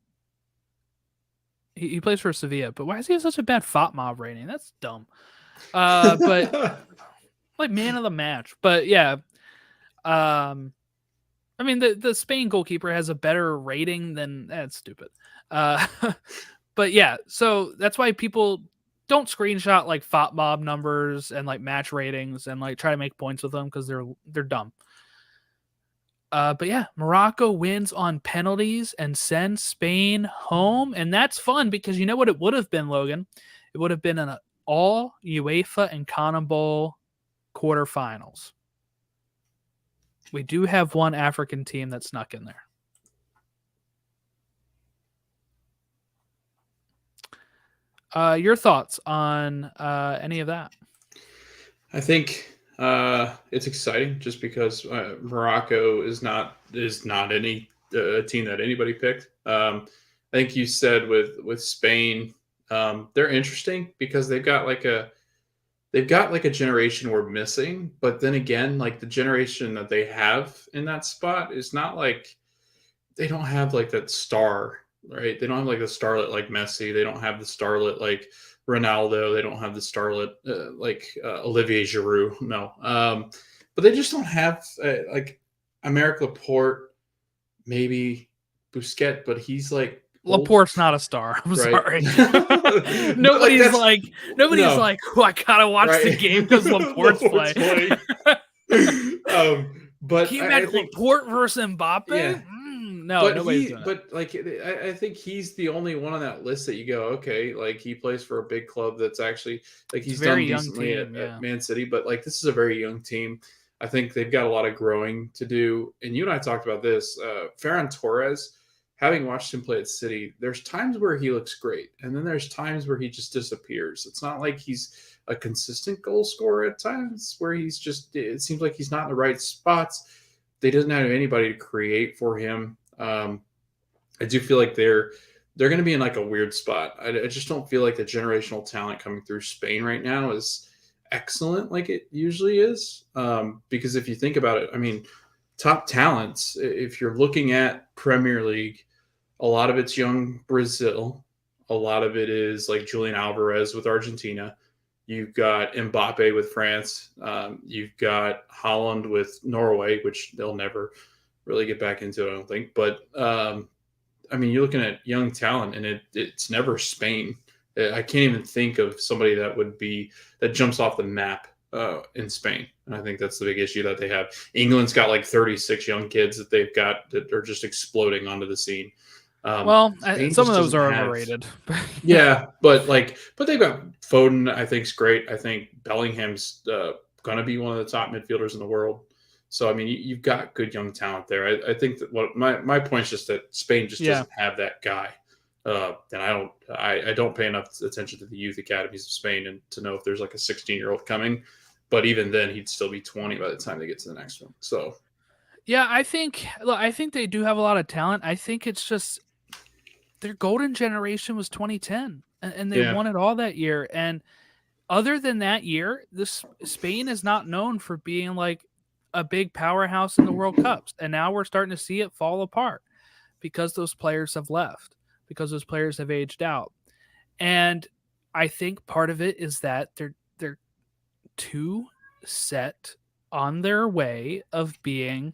He plays for Sevilla, but why does he have such a bad FOTMob rating? That's dumb. But like man of the match. But yeah, I mean the Spain goalkeeper has a better rating than that's stupid. But yeah, so that's why people don't screenshot like FOTMob numbers and like match ratings and like try to make points with them because they're dumb. But yeah, Morocco wins on penalties and sends Spain home. And that's fun because you know what it would have been, Logan? It would have been an all UEFA and CONMEBOL quarterfinals. We do have one African team that snuck in there. Your thoughts on any of that? I think it's exciting just because Morocco is not any team that anybody picked. I think you said with Spain, they're interesting because they've got like a generation we're missing, but then again, like the generation that they have in that spot is not like they don't have like that star, right? They don't have like the starlet like Messi. They don't have the starlet like Ronaldo. They don't have the starlet like Olivier Giroud. No, but they just don't have like Aymeric Laporte, maybe Busquets, but he's like Laporte's not a star. I'm right? sorry. Nobody's like, no. oh, I gotta watch the Right. game because Laporte's playing. But Can you I imagine think, Laporte versus Mbappe? yeah. No, but nobody's doing it. but like I think he's the only one on that list that you go, okay, like he plays for a big club that's actually like he's a very done young decently team, at Man City, but like this is a very young team. I think they've got a lot of growing to do. And you and I talked about this. Ferran Torres, having watched him play at City, there's times where he looks great, and then there's times where he just disappears. It's not like he's a consistent goal scorer at times where he's just, it seems like he's not in the right spots. They doesn't have anybody to create for him. I do feel like they're going to be in like a weird spot. I just don't feel like the generational talent coming through Spain right now is excellent like it usually is. Because if you think about it, I mean, top talents, if you're looking at Premier League, a lot of it's young Brazil. A lot of it is like Julian Alvarez with Argentina. You've got Mbappe with France. You've got Holland with Norway, which they'll never really get back into, I don't think. But I mean, you're looking at young talent, and it's never Spain. I can't even think of somebody that jumps off the map in Spain. And I think that's the big issue that they have. England's got like 36 young kids that they've got that are just exploding onto the scene. Some of those are overrated. Yeah, but they've got Foden. I think is great. I think Bellingham's going to be one of the top midfielders in the world. So I mean, you've got good young talent there. I think that what my point is just that Spain just doesn't have that guy, and I don't pay enough attention to the youth academies of Spain and to know if there's like a 16-year-old coming. But even then, he'd still be 20 by the time they get to the next one. So yeah, I think they do have a lot of talent. I think it's just their golden generation was 2010, and they won it all that year. And other than that year, Spain is not known for being like a big powerhouse in the World Cups. And now we're starting to see it fall apart because those players have left, because those players have aged out. And I think part of it is that they're too set on their way of being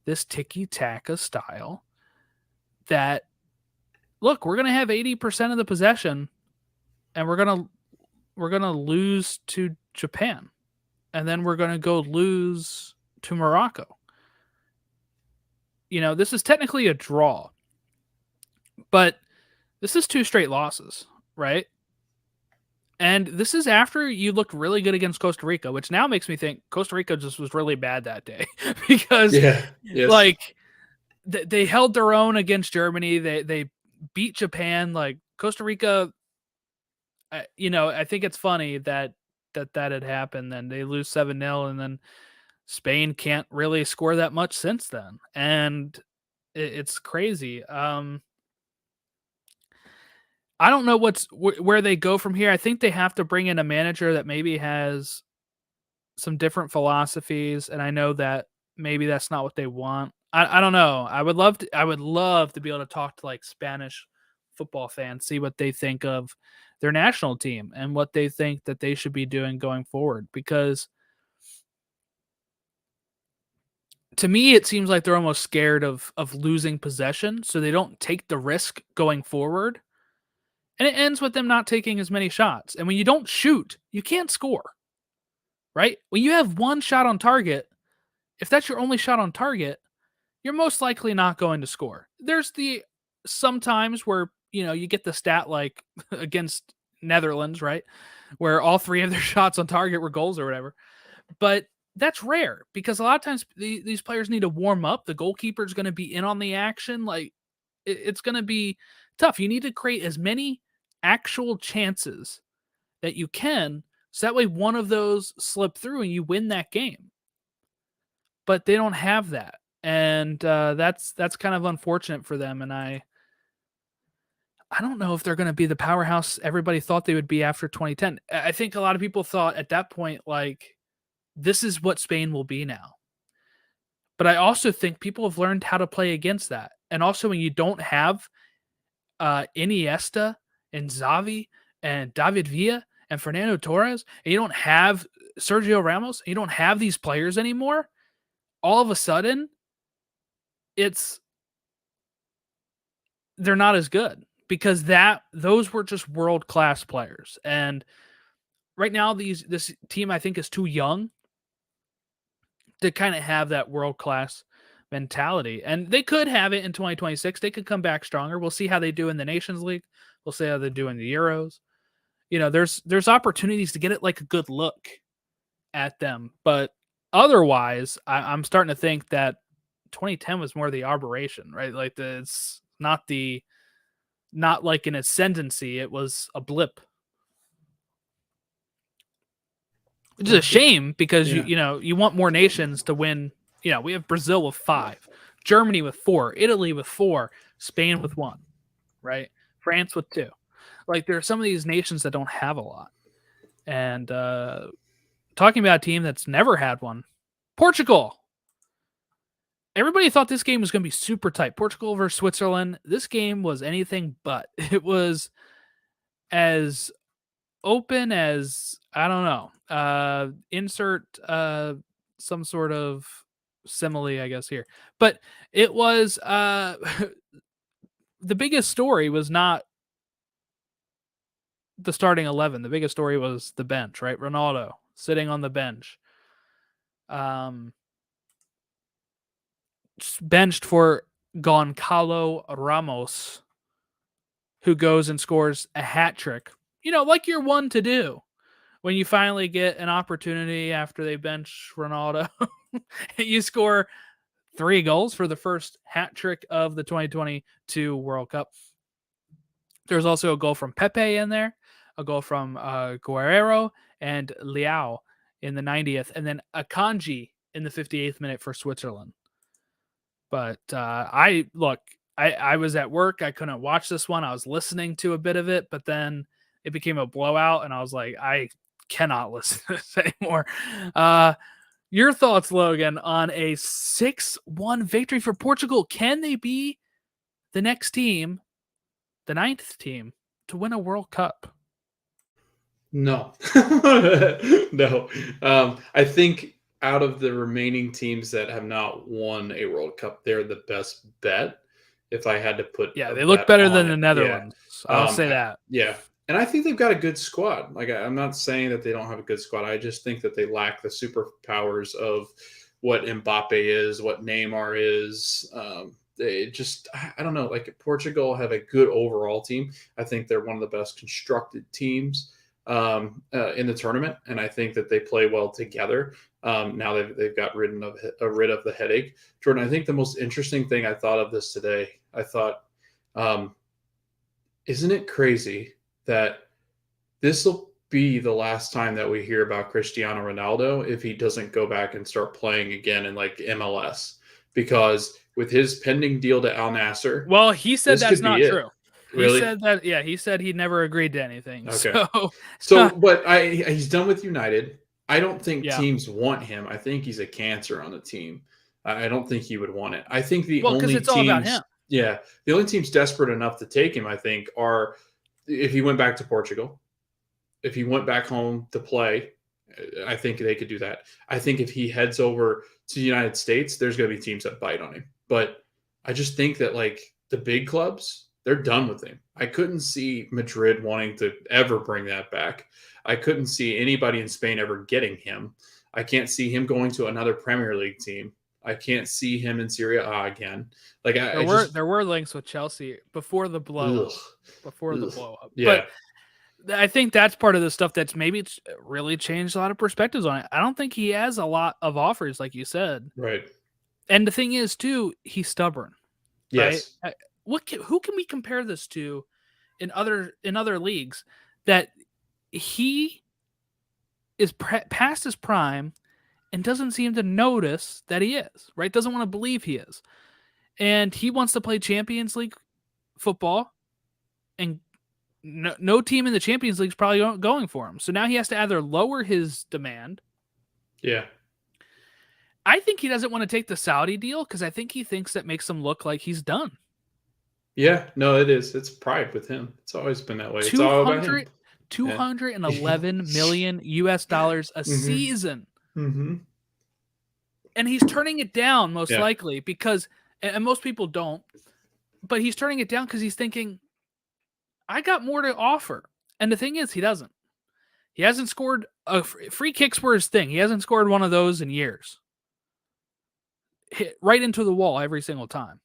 this tiki-taka style that, look, we're going to have 80% of the possession and we're going to lose to Japan. And then we're going to go lose to Morocco. You know, this is technically a draw, but this is 2 straight losses, right? And this is after you looked really good against Costa Rica, which now makes me think Costa Rica just was really bad that day because like they held their own against Germany. They beat Japan. Like Costa Rica, I think it's funny that had happened. Then they lose 7-0 and then Spain can't really score that much since then. And it's crazy. I don't know where they go from here. I think they have to bring in a manager that maybe has some different philosophies, and I know that maybe that's not what they want. I don't know. I would love to be able to talk to like Spanish football fans, see what they think of their national team and what they think that they should be doing going forward, because to me it seems like they're almost scared of losing possession, so they don't take the risk going forward. And it ends with them not taking as many shots. And when you don't shoot, you can't score. Right? When you have one shot on target, if that's your only shot on target, you're most likely not going to score. There's sometimes where, you get the stat like against Netherlands, right? Where all 3 of their shots on target were goals or whatever. But that's rare because a lot of times these players need to warm up. The goalkeeper is going to be in on the action. Like it's going to be tough. You need to create as many actual chances that you can, so that way one of those slip through and you win that game. But they don't have that, and that's kind of unfortunate for them. And I don't know if they're going to be the powerhouse everybody thought they would be after 2010. I think a lot of people thought at that point, like, this is what Spain will be now. But I also think people have learned how to play against that. And also when you don't have Iniesta and Xavi and David Villa and Fernando Torres, and you don't have Sergio Ramos, and you don't have these players anymore, all of a sudden, they're not as good, because those were just world-class players. And right now, this team, I think, is too young to kind of have that world-class mentality. And they could have it in 2026. They could come back stronger. We'll see how they do in the Nations League. We'll see how they do in the Euros. There's opportunities to get it like a good look at them. But otherwise, I'm starting to think that 2010 was more the aberration, right? Like it's not like an ascendancy. It was a blip. Which is a shame because you want more nations to win. We have Brazil with 5, Germany with 4, Italy with 4, Spain with 1, right? France with 2. Like there are some of these nations that don't have a lot. And talking about a team that's never had one, Portugal. Everybody thought this game was going to be super tight. Portugal versus Switzerland. This game was anything but. It was as open as, I don't know, insert some sort of simile, I guess, here. But it was the biggest story was not the starting 11. The biggest story was the bench, right? Ronaldo sitting on the bench. Benched for Goncalo Ramos, who goes and scores a hat trick. Like you're one to do when you finally get an opportunity after they bench Ronaldo. You score 3 goals for the first hat trick of the 2022 World Cup. There's also a goal from Pepe in there, a goal from Guerrero and Leao in the 90th, and then Akanji in the 58th minute for Switzerland. But I was at work. I couldn't watch this one. I was listening to a bit of it, but then it became a blowout, and I was like, I cannot listen to this anymore. Your thoughts, Logan, on a 6-1 victory for Portugal? Can they be the next team, the 9th team, to win a World Cup? No. No. I think out of the remaining teams that have not won a World Cup, they're the best bet. If I had to put, they look better than the Netherlands. Yeah. I'll say that. Yeah. And I think they've got a good squad. Like, I'm not saying that they don't have a good squad. I just think that they lack the superpowers of what Mbappe is, what Neymar is. They just, I don't know, like Portugal have a good overall team. I think they're one of the best constructed teams in the tournament. And I think that they play well together. Now they've got rid of the headache. Jordan, I think the most interesting thing I thought of this today, I thought, isn't it crazy that this will be the last time that we hear about Cristiano Ronaldo if he doesn't go back and start playing again in like MLS? Because with his pending deal to Al Nassr, well, he said that's not true. Really? He said that, yeah, he said he never agreed to anything. Okay. So but he's done with United. I don't think Yeah. teams want him. I think he's a cancer on the team. I don't think he would want it. I think the Well, because only it's all about teams, him. yeah, the only teams desperate enough to take him, I think, are if he went back to Portugal, if he went back home to play, I think they could do that. I think if he heads over to the United States, there's going to be teams that bite on him. But I just think that like the big clubs, they're done with him. I couldn't see Madrid wanting to ever bring that back. I couldn't see anybody in Spain ever getting him. I can't see him going to another Premier League team. I can't see him in Serie A again. Like There were links with Chelsea before the blow up. Yeah. But I think that's part of the stuff that's maybe really changed a lot of perspectives on it. I don't think he has a lot of offers, like you said. Right. And the thing is, too, he's stubborn. Yes. Right? Who can we compare this to in other leagues that he is past his prime and doesn't seem to notice that he is, right? Doesn't want to believe he is. And he wants to play Champions League football, and no team in the Champions League is probably going for him. So now he has to either lower his demand. Yeah. I think he doesn't want to take the Saudi deal because I think he thinks that makes him look like he's done. Yeah. No, it is. It's pride with him. It's always been that way. It's all about him. $211 million US dollars a season. Mm-hmm. And he's turning it down most likely because, and most people don't, but he's turning it down because he's thinking, I got more to offer. And the thing is, he doesn't. He hasn't scored free kicks were his thing. He hasn't scored one of those in years. Hit right into the wall every single time.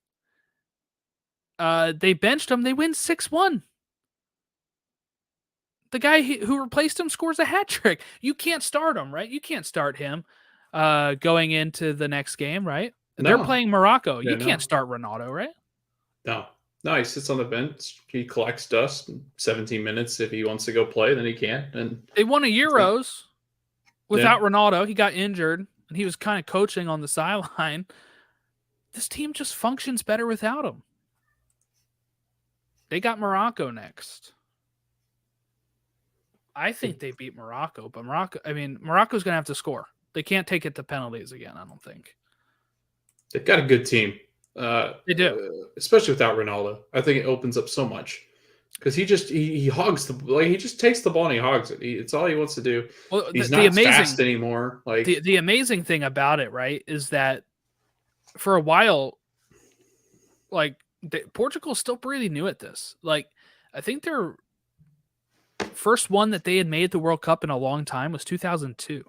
They benched him. They win 6-1. The guy who replaced him scores a hat trick. You can't start him, right? You can't start him going into the next game, right? No. They're playing Morocco. You can't start Ronaldo, right? No, he sits on the bench. He collects dust. 17 minutes. If he wants to go play, then he can. And they won a Euros without Ronaldo. He got injured, and he was kind of coaching on the sideline. This team just functions better without him. They got Morocco next. I think they beat Morocco, but Morocco's going to have to score. They can't take it to penalties again, I don't think. They've got a good team. They do. Especially without Ronaldo. I think it opens up so much. Because he hogs he just takes the ball and he hogs it. It's all he wants to do. Well, he's not fast anymore. Like the amazing thing about it, right, is that for a while, like Portugal's still pretty new at this. Like I think their first one that they had made the World Cup in a long time was 2002.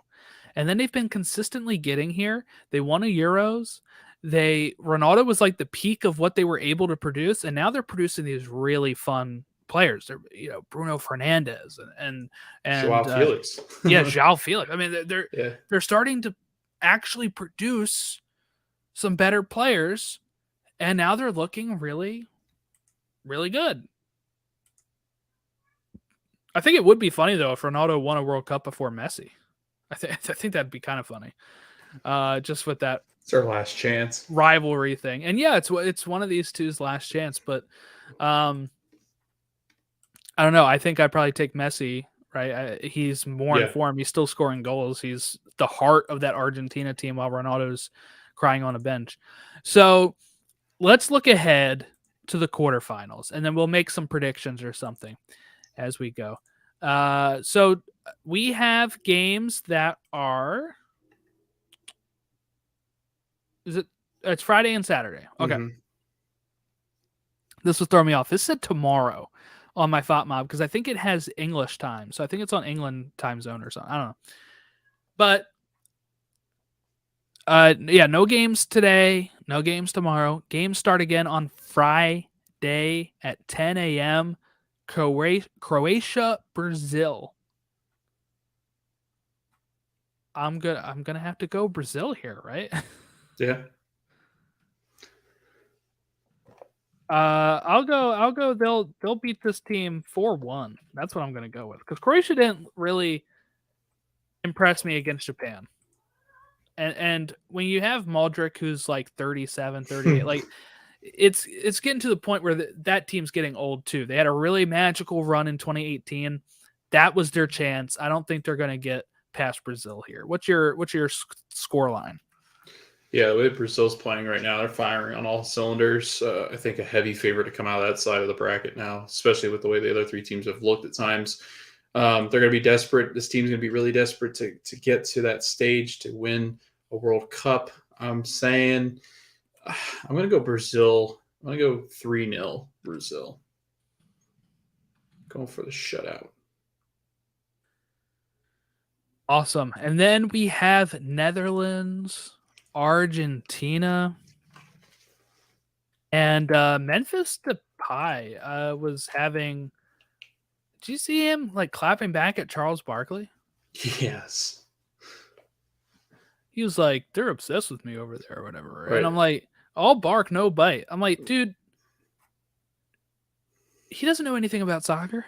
And then they've been consistently getting here. They won a Euros. Ronaldo was like the peak of what they were able to produce, and now they're producing these really fun players. They're Bruno Fernandes and Joao Felix. Joao Felix. I mean, they're starting to actually produce some better players, and now they're looking really, really good. I think it would be funny though if Ronaldo won a World Cup before Messi. I think that'd be kind of funny. Just with that. It's our last chance rivalry thing. And yeah, it's one of these two's last chance, but I don't know. I think I'd probably take Messi, right? He's more in form. He's still scoring goals. He's the heart of that Argentina team while Ronaldo's crying on a bench. So let's look ahead to the quarterfinals, and then we'll make some predictions or something as we go. So we have games that are... It's Friday and Saturday. Okay. Mm-hmm. This will throw me off. This said tomorrow on my FOTMob because I think it has English time. So I think it's on England time zone or something. I don't know. But no games today. No games tomorrow. Games start again on Friday at 10 a.m. Croatia, Brazil. I'm gonna have to go Brazil here, right? Yeah. I'll go. They'll beat this team 4-1. That's what I'm gonna go with because Croatia didn't really impress me against Japan. And when you have Modric, who's like 37, 38, like it's getting to the point where that team's getting old too. They had a really magical run in 2018. That was their chance. I don't think they're gonna get past Brazil here. What's your score line? Yeah, the way Brazil's playing right now, they're firing on all cylinders. I think a heavy favorite to come out of that side of the bracket now, especially with the way the other three teams have looked at times. They're going to be desperate. This team's going to be really desperate to get to that stage to win a World Cup. I'm saying I'm going to go Brazil. I'm going to go 3-0 Brazil. Going for the shutout. Awesome. And then we have Netherlands, Argentina, and Memphis Depay was having. Did you see him like clapping back at Charles Barkley? Yes. He was like, "They're obsessed with me over there," or whatever. Right. And I'm like, "All bark, no bite." I'm like, dude, he doesn't know anything about soccer.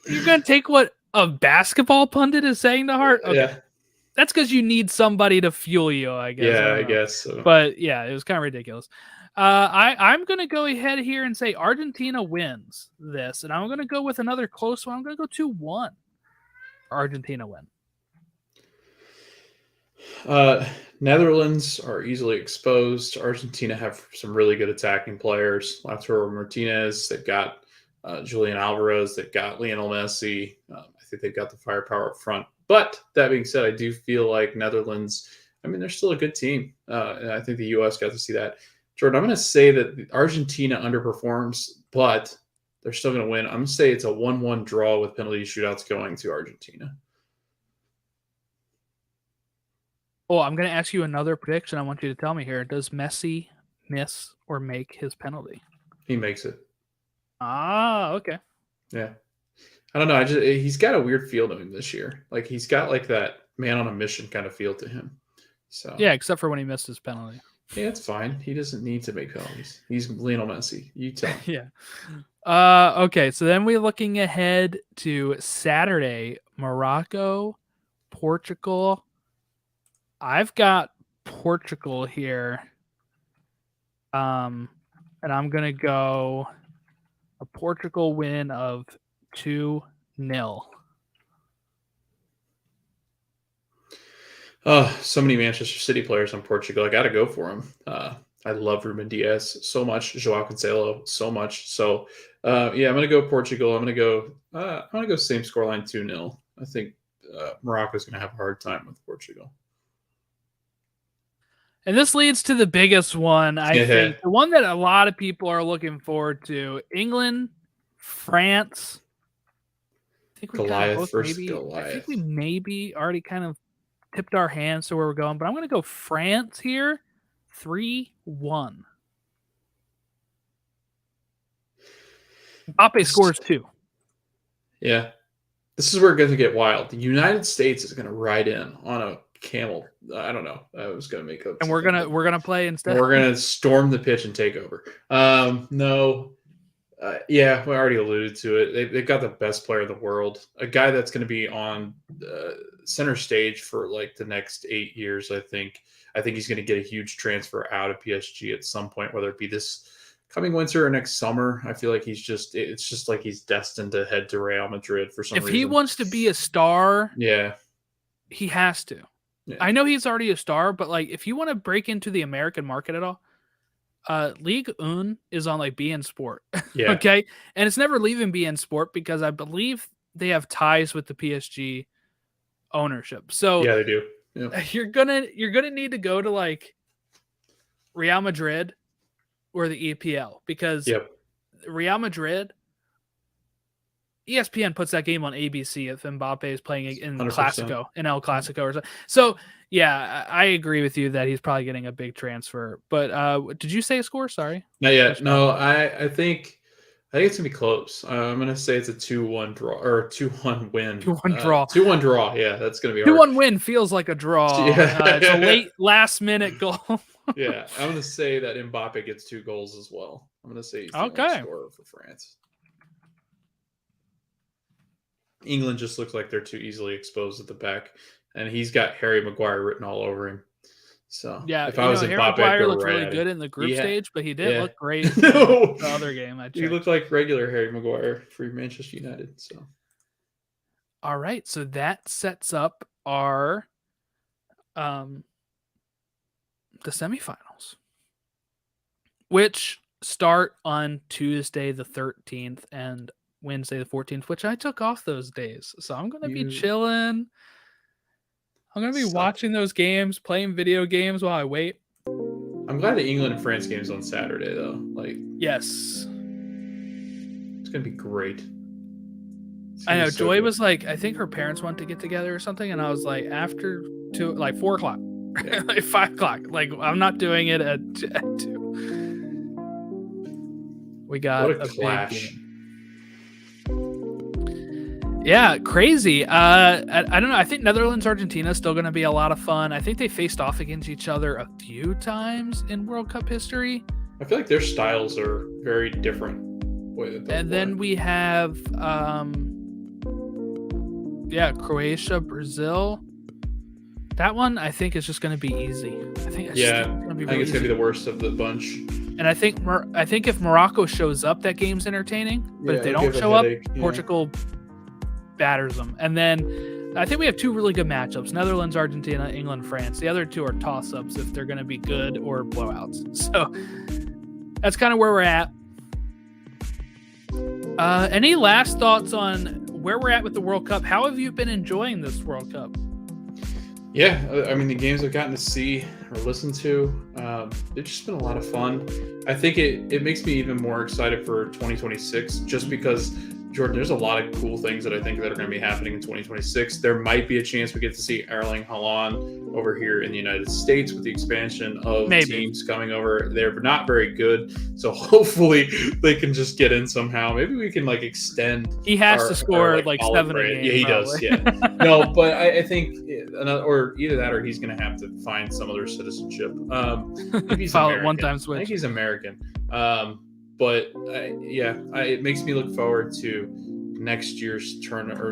You're gonna take what a basketball pundit is saying to heart? Okay. Yeah. That's because you need somebody to fuel you, I guess. Yeah, don't I know. guess so. But yeah, it was kind of ridiculous. I'm gonna go ahead here and say Argentina wins this, and I'm gonna go with another close one. I'm gonna go 2-1. Argentina win. Netherlands are easily exposed. Argentina have some really good attacking players. Lautaro Martinez. They've got Julian Alvarez. They've got Lionel Messi. I think they've got the firepower up front. But that being said, I do feel like Netherlands, I mean, they're still a good team. And I think the U.S. got to see that. Jordan, I'm going to say that Argentina underperforms, but they're still going to win. I'm going to say it's a 1-1 draw with penalty shootouts going to Argentina. Oh, I'm going to ask you another prediction. I want you to tell me here. Does Messi miss or make his penalty? He makes it. Ah, okay. Yeah. I don't know. He's got a weird feel to him this year. Like he's got like that man on a mission kind of feel to him. So yeah, except for when he missed his penalty. Yeah, it's fine. He doesn't need to make penalties. He's Lionel Messi. You tell him. Yeah. Okay, so then we're looking ahead to Saturday, Morocco, Portugal. I've got Portugal here. And I'm going to go a Portugal win of 2-0. Oh, so many Manchester City players on Portugal. I got to go for him. I love Ruben Diaz so much. Joao Cancelo so much. So, yeah, I'm going to go Portugal. I'm going to go same scoreline 2-0. I think Morocco's going to have a hard time with Portugal. And this leads to the biggest one, I think, the one that a lot of people are looking forward to. England, France. I think we Goliath versus Goliath. I think we maybe already kind of tipped our hands to where we're going, but I'm going to go France here, 3-1. Mbappe scores 2. Yeah. This is where it's going to get wild. The United States is going to ride in on a camel. I don't know. I was going to make up. And we're gonna play instead. We're going to storm the pitch and take over. No. Yeah, we already alluded to it. They've got the best player in the world, a guy that's going to be on center stage for like the next 8 years. I think he's going to get a huge transfer out of PSG at some point, whether it be this coming winter or next summer. I feel like it's just like he's destined to head to Real Madrid for some reason. If he wants to be a star, yeah, he has to. Yeah. I know he's already a star, but like if you want to break into the American market at all, Ligue 1 is on like BN Sport. Yeah. Okay. And it's never leaving BN Sport because I believe they have ties with the PSG ownership. So yeah, they do. Yeah. You're gonna need to go to like Real Madrid or the EPL because Real Madrid, ESPN puts that game on ABC if Mbappe is playing in 100%. Clasico, in El Clasico or something. So yeah, I agree with you that he's probably getting a big transfer. But did you say a score? Sorry. Not yet. No, I think it's gonna be close. I'm gonna say it's a 2-1 draw or 2-1 win. 2-1 draw. 2-1 draw. Yeah, that's gonna be hard. 2-1 win feels like a draw. Yeah. It's a late last minute goal. Yeah, I'm gonna say that Mbappe gets 2 goals as well. I'm gonna say he's the only scorer for France. England just looks like they're too easily exposed at the back, and he's got Harry Maguire written all over him. So yeah, if I was Harry Mbappe, Maguire looked right really good in the group stage, but he didn't look great no. in the other game. He looked like regular Harry Maguire for Manchester United. So All right, so that sets up our the semifinals, which start on Tuesday the 13th and Wednesday the 14th, which I took off those days. So I'm going to be You chilling. I'm going to be suck. watching those games, playing video games while I wait. I'm glad the England and France game's on Saturday though. Like, Yes. it's gonna be great. It's I gonna know be so Joy good. was like, I think her parents want to get together or something. And I was like, after 4 o'clock, Yeah. like 5 o'clock. Like, I'm not doing it at 2. We got What a big clash. game. Yeah, crazy. I don't know. I think Netherlands Argentina is still going to be a lot of fun. I think they faced off against each other a few times in World Cup history. I feel like their styles are very different. And then we have Croatia, Brazil. That one I think is just going to be easy. I think it's going to be I think really it's gonna be easy. the worst of the bunch. And I think if Morocco shows up, that game's entertaining. But if they it'll don't give a show up, headache, yeah. Portugal batters them. And then I think we have 2 really good matchups: Netherlands, Argentina, England, France. The other 2 are toss-ups if they're going to be good or blowouts. So that's kind of where we're at. Any last thoughts on where we're at with the World Cup? How have you been enjoying this World Cup? Yeah, I mean, the games I've gotten to see or listen to, it's just been a lot of fun. I think it makes me even more excited for 2026 just because, Jordan, there's a lot of cool things that I think that are going to be happening in 2026. There might be a chance we get to see Erling Haaland over here in the United States with the expansion of teams coming over. They're not very good, so hopefully they can just get in somehow. Maybe we can extend. He has to score our, 7 a game. Yeah, he probably. does. Yeah, no, but I think or either that or he's going to have to find some other citizenship. Maybe he's File it American. one-time I switch. think he's American. But it makes me look forward to next year's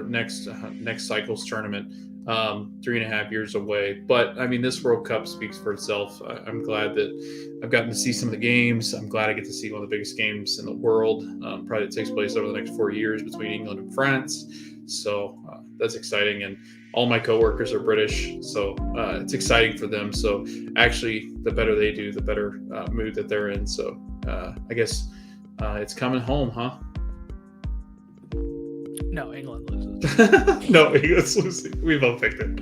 next cycle's tournament. 3.5 years away, but I mean, this World Cup speaks for itself. I'm glad that I've gotten to see some of the games. I'm glad I get to see one of the biggest games in the world. Probably that takes place over the next 4 years between England and France. So that's exciting, and all my coworkers are British, so it's exciting for them. So actually, the better they do, the better mood that they're in. So I guess it's coming home, huh? No, England loses. No, England's losing. We both picked it.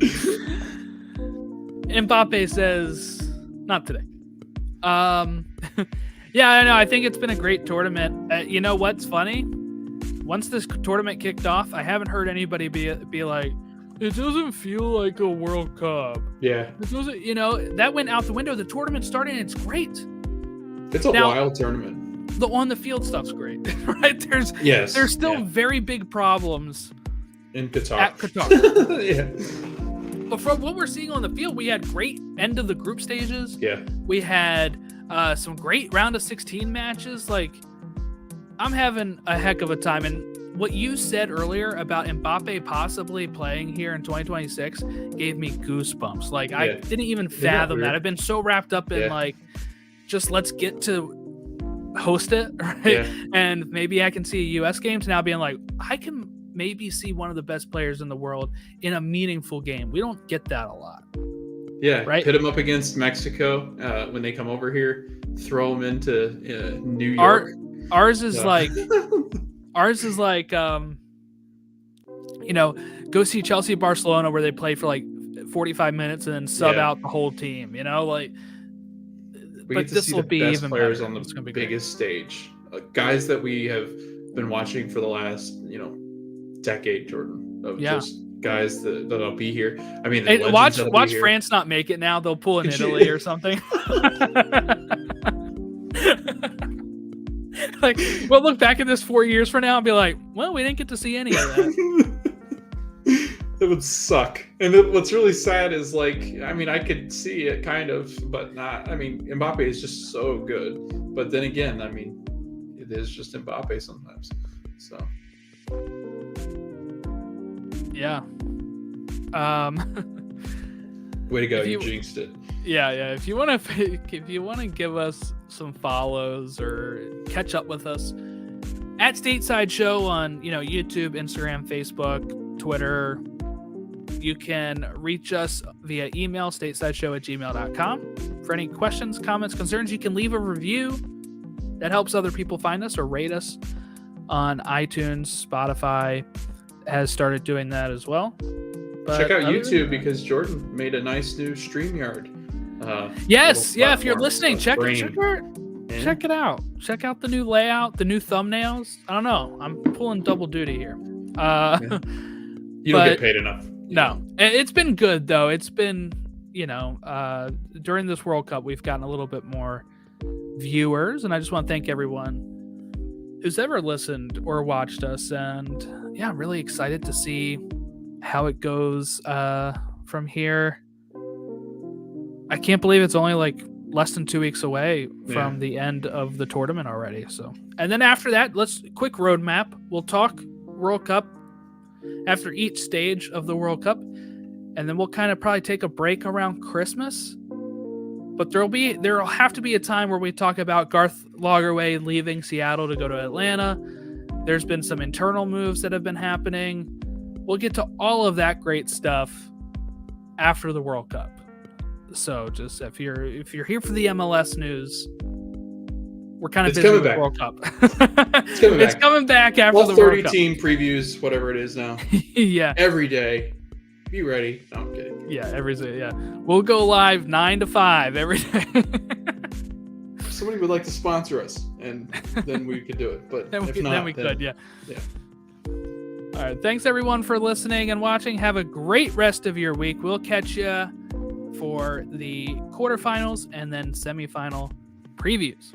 Mbappe says, not today. Yeah, I know. I think it's been a great tournament. You know what's funny? Once this tournament kicked off, I haven't heard anybody be like, it doesn't feel like a World Cup. Yeah. It doesn't, that went out the window. The tournament started and it's great. It's a wild tournament. The on the field stuff's great, right? There's still very big problems in Qatar. At Qatar. Yeah. But from what we're seeing on the field, we had great end of the group stages. Yeah. We had some great round of 16 matches. Like, I'm having a heck of a time. And what you said earlier about Mbappe possibly playing here in 2026 gave me goosebumps. Like, I didn't even fathom that. I've been so wrapped up in just let's get to host it, right? Yeah. And maybe I can see U.S. games now being like, I can maybe see one of the best players in the world in a meaningful game. We don't get that a lot. Yeah, right. Pit them up against Mexico when they come over here. Throw them into New York. Ours is like, go see Chelsea Barcelona where they play for 45 minutes and then sub out the whole team. We get to see the best players on the biggest stage. Guys that we have been watching for the last, decade, Jordan, of just guys that'll be here. I mean, watch France not make it now. They'll pull in Italy or something. We'll look back at this 4 years from now and be like, well, we didn't get to see any of that. It would suck. And what's really sad is I could see it kind of, but not. I mean, Mbappe is just so good. But then again, it is just Mbappe sometimes. So. Yeah. Way to go! You jinxed it. Yeah. If you want to give us some follows or catch up with us at Stateside Show on YouTube, Instagram, Facebook. Twitter. You can reach us via email, statesideshow@gmail.com. For any questions, comments, concerns, you can leave a review. That helps other people find us, or rate us on iTunes. Spotify has started doing that as well. But check out YouTube because Jordan made a nice new StreamYard. Yes, little if you're platform listening, for check stream. it out. Check out the new layout, the new thumbnails. I don't know. I'm pulling double duty here. You But- don't get paid enough. No, it's been good though. It's been, during this World Cup, we've gotten a little bit more viewers, and I just want to thank everyone who's ever listened or watched us. And yeah, I'm really excited to see how it goes from here. I can't believe it's only like less than 2 weeks away from the end of the tournament already. So, and then after that, let's quick roadmap. We'll talk World Cup after each stage of the World Cup, and then we'll kind of probably take a break around Christmas. But there'll have to be a time where we talk about Garth Lagerwey leaving Seattle to go to Atlanta. There's been some internal moves that have been happening. We'll get to all of that great stuff after the World Cup. So just if you're here for the MLS news, we're kind of busy with the World Cup. It's coming back after the World Cup. 30 team previews, whatever it is now. Yeah. Every day. Be ready. No, I'm kidding. Yeah, every day. Yeah. We'll go live 9 to 5 every day. If somebody would like to sponsor us, and then we could do it. But if not, then we could, yeah. Yeah. All right. Thanks everyone for listening and watching. Have a great rest of your week. We'll catch you for the quarterfinals and then semifinal previews.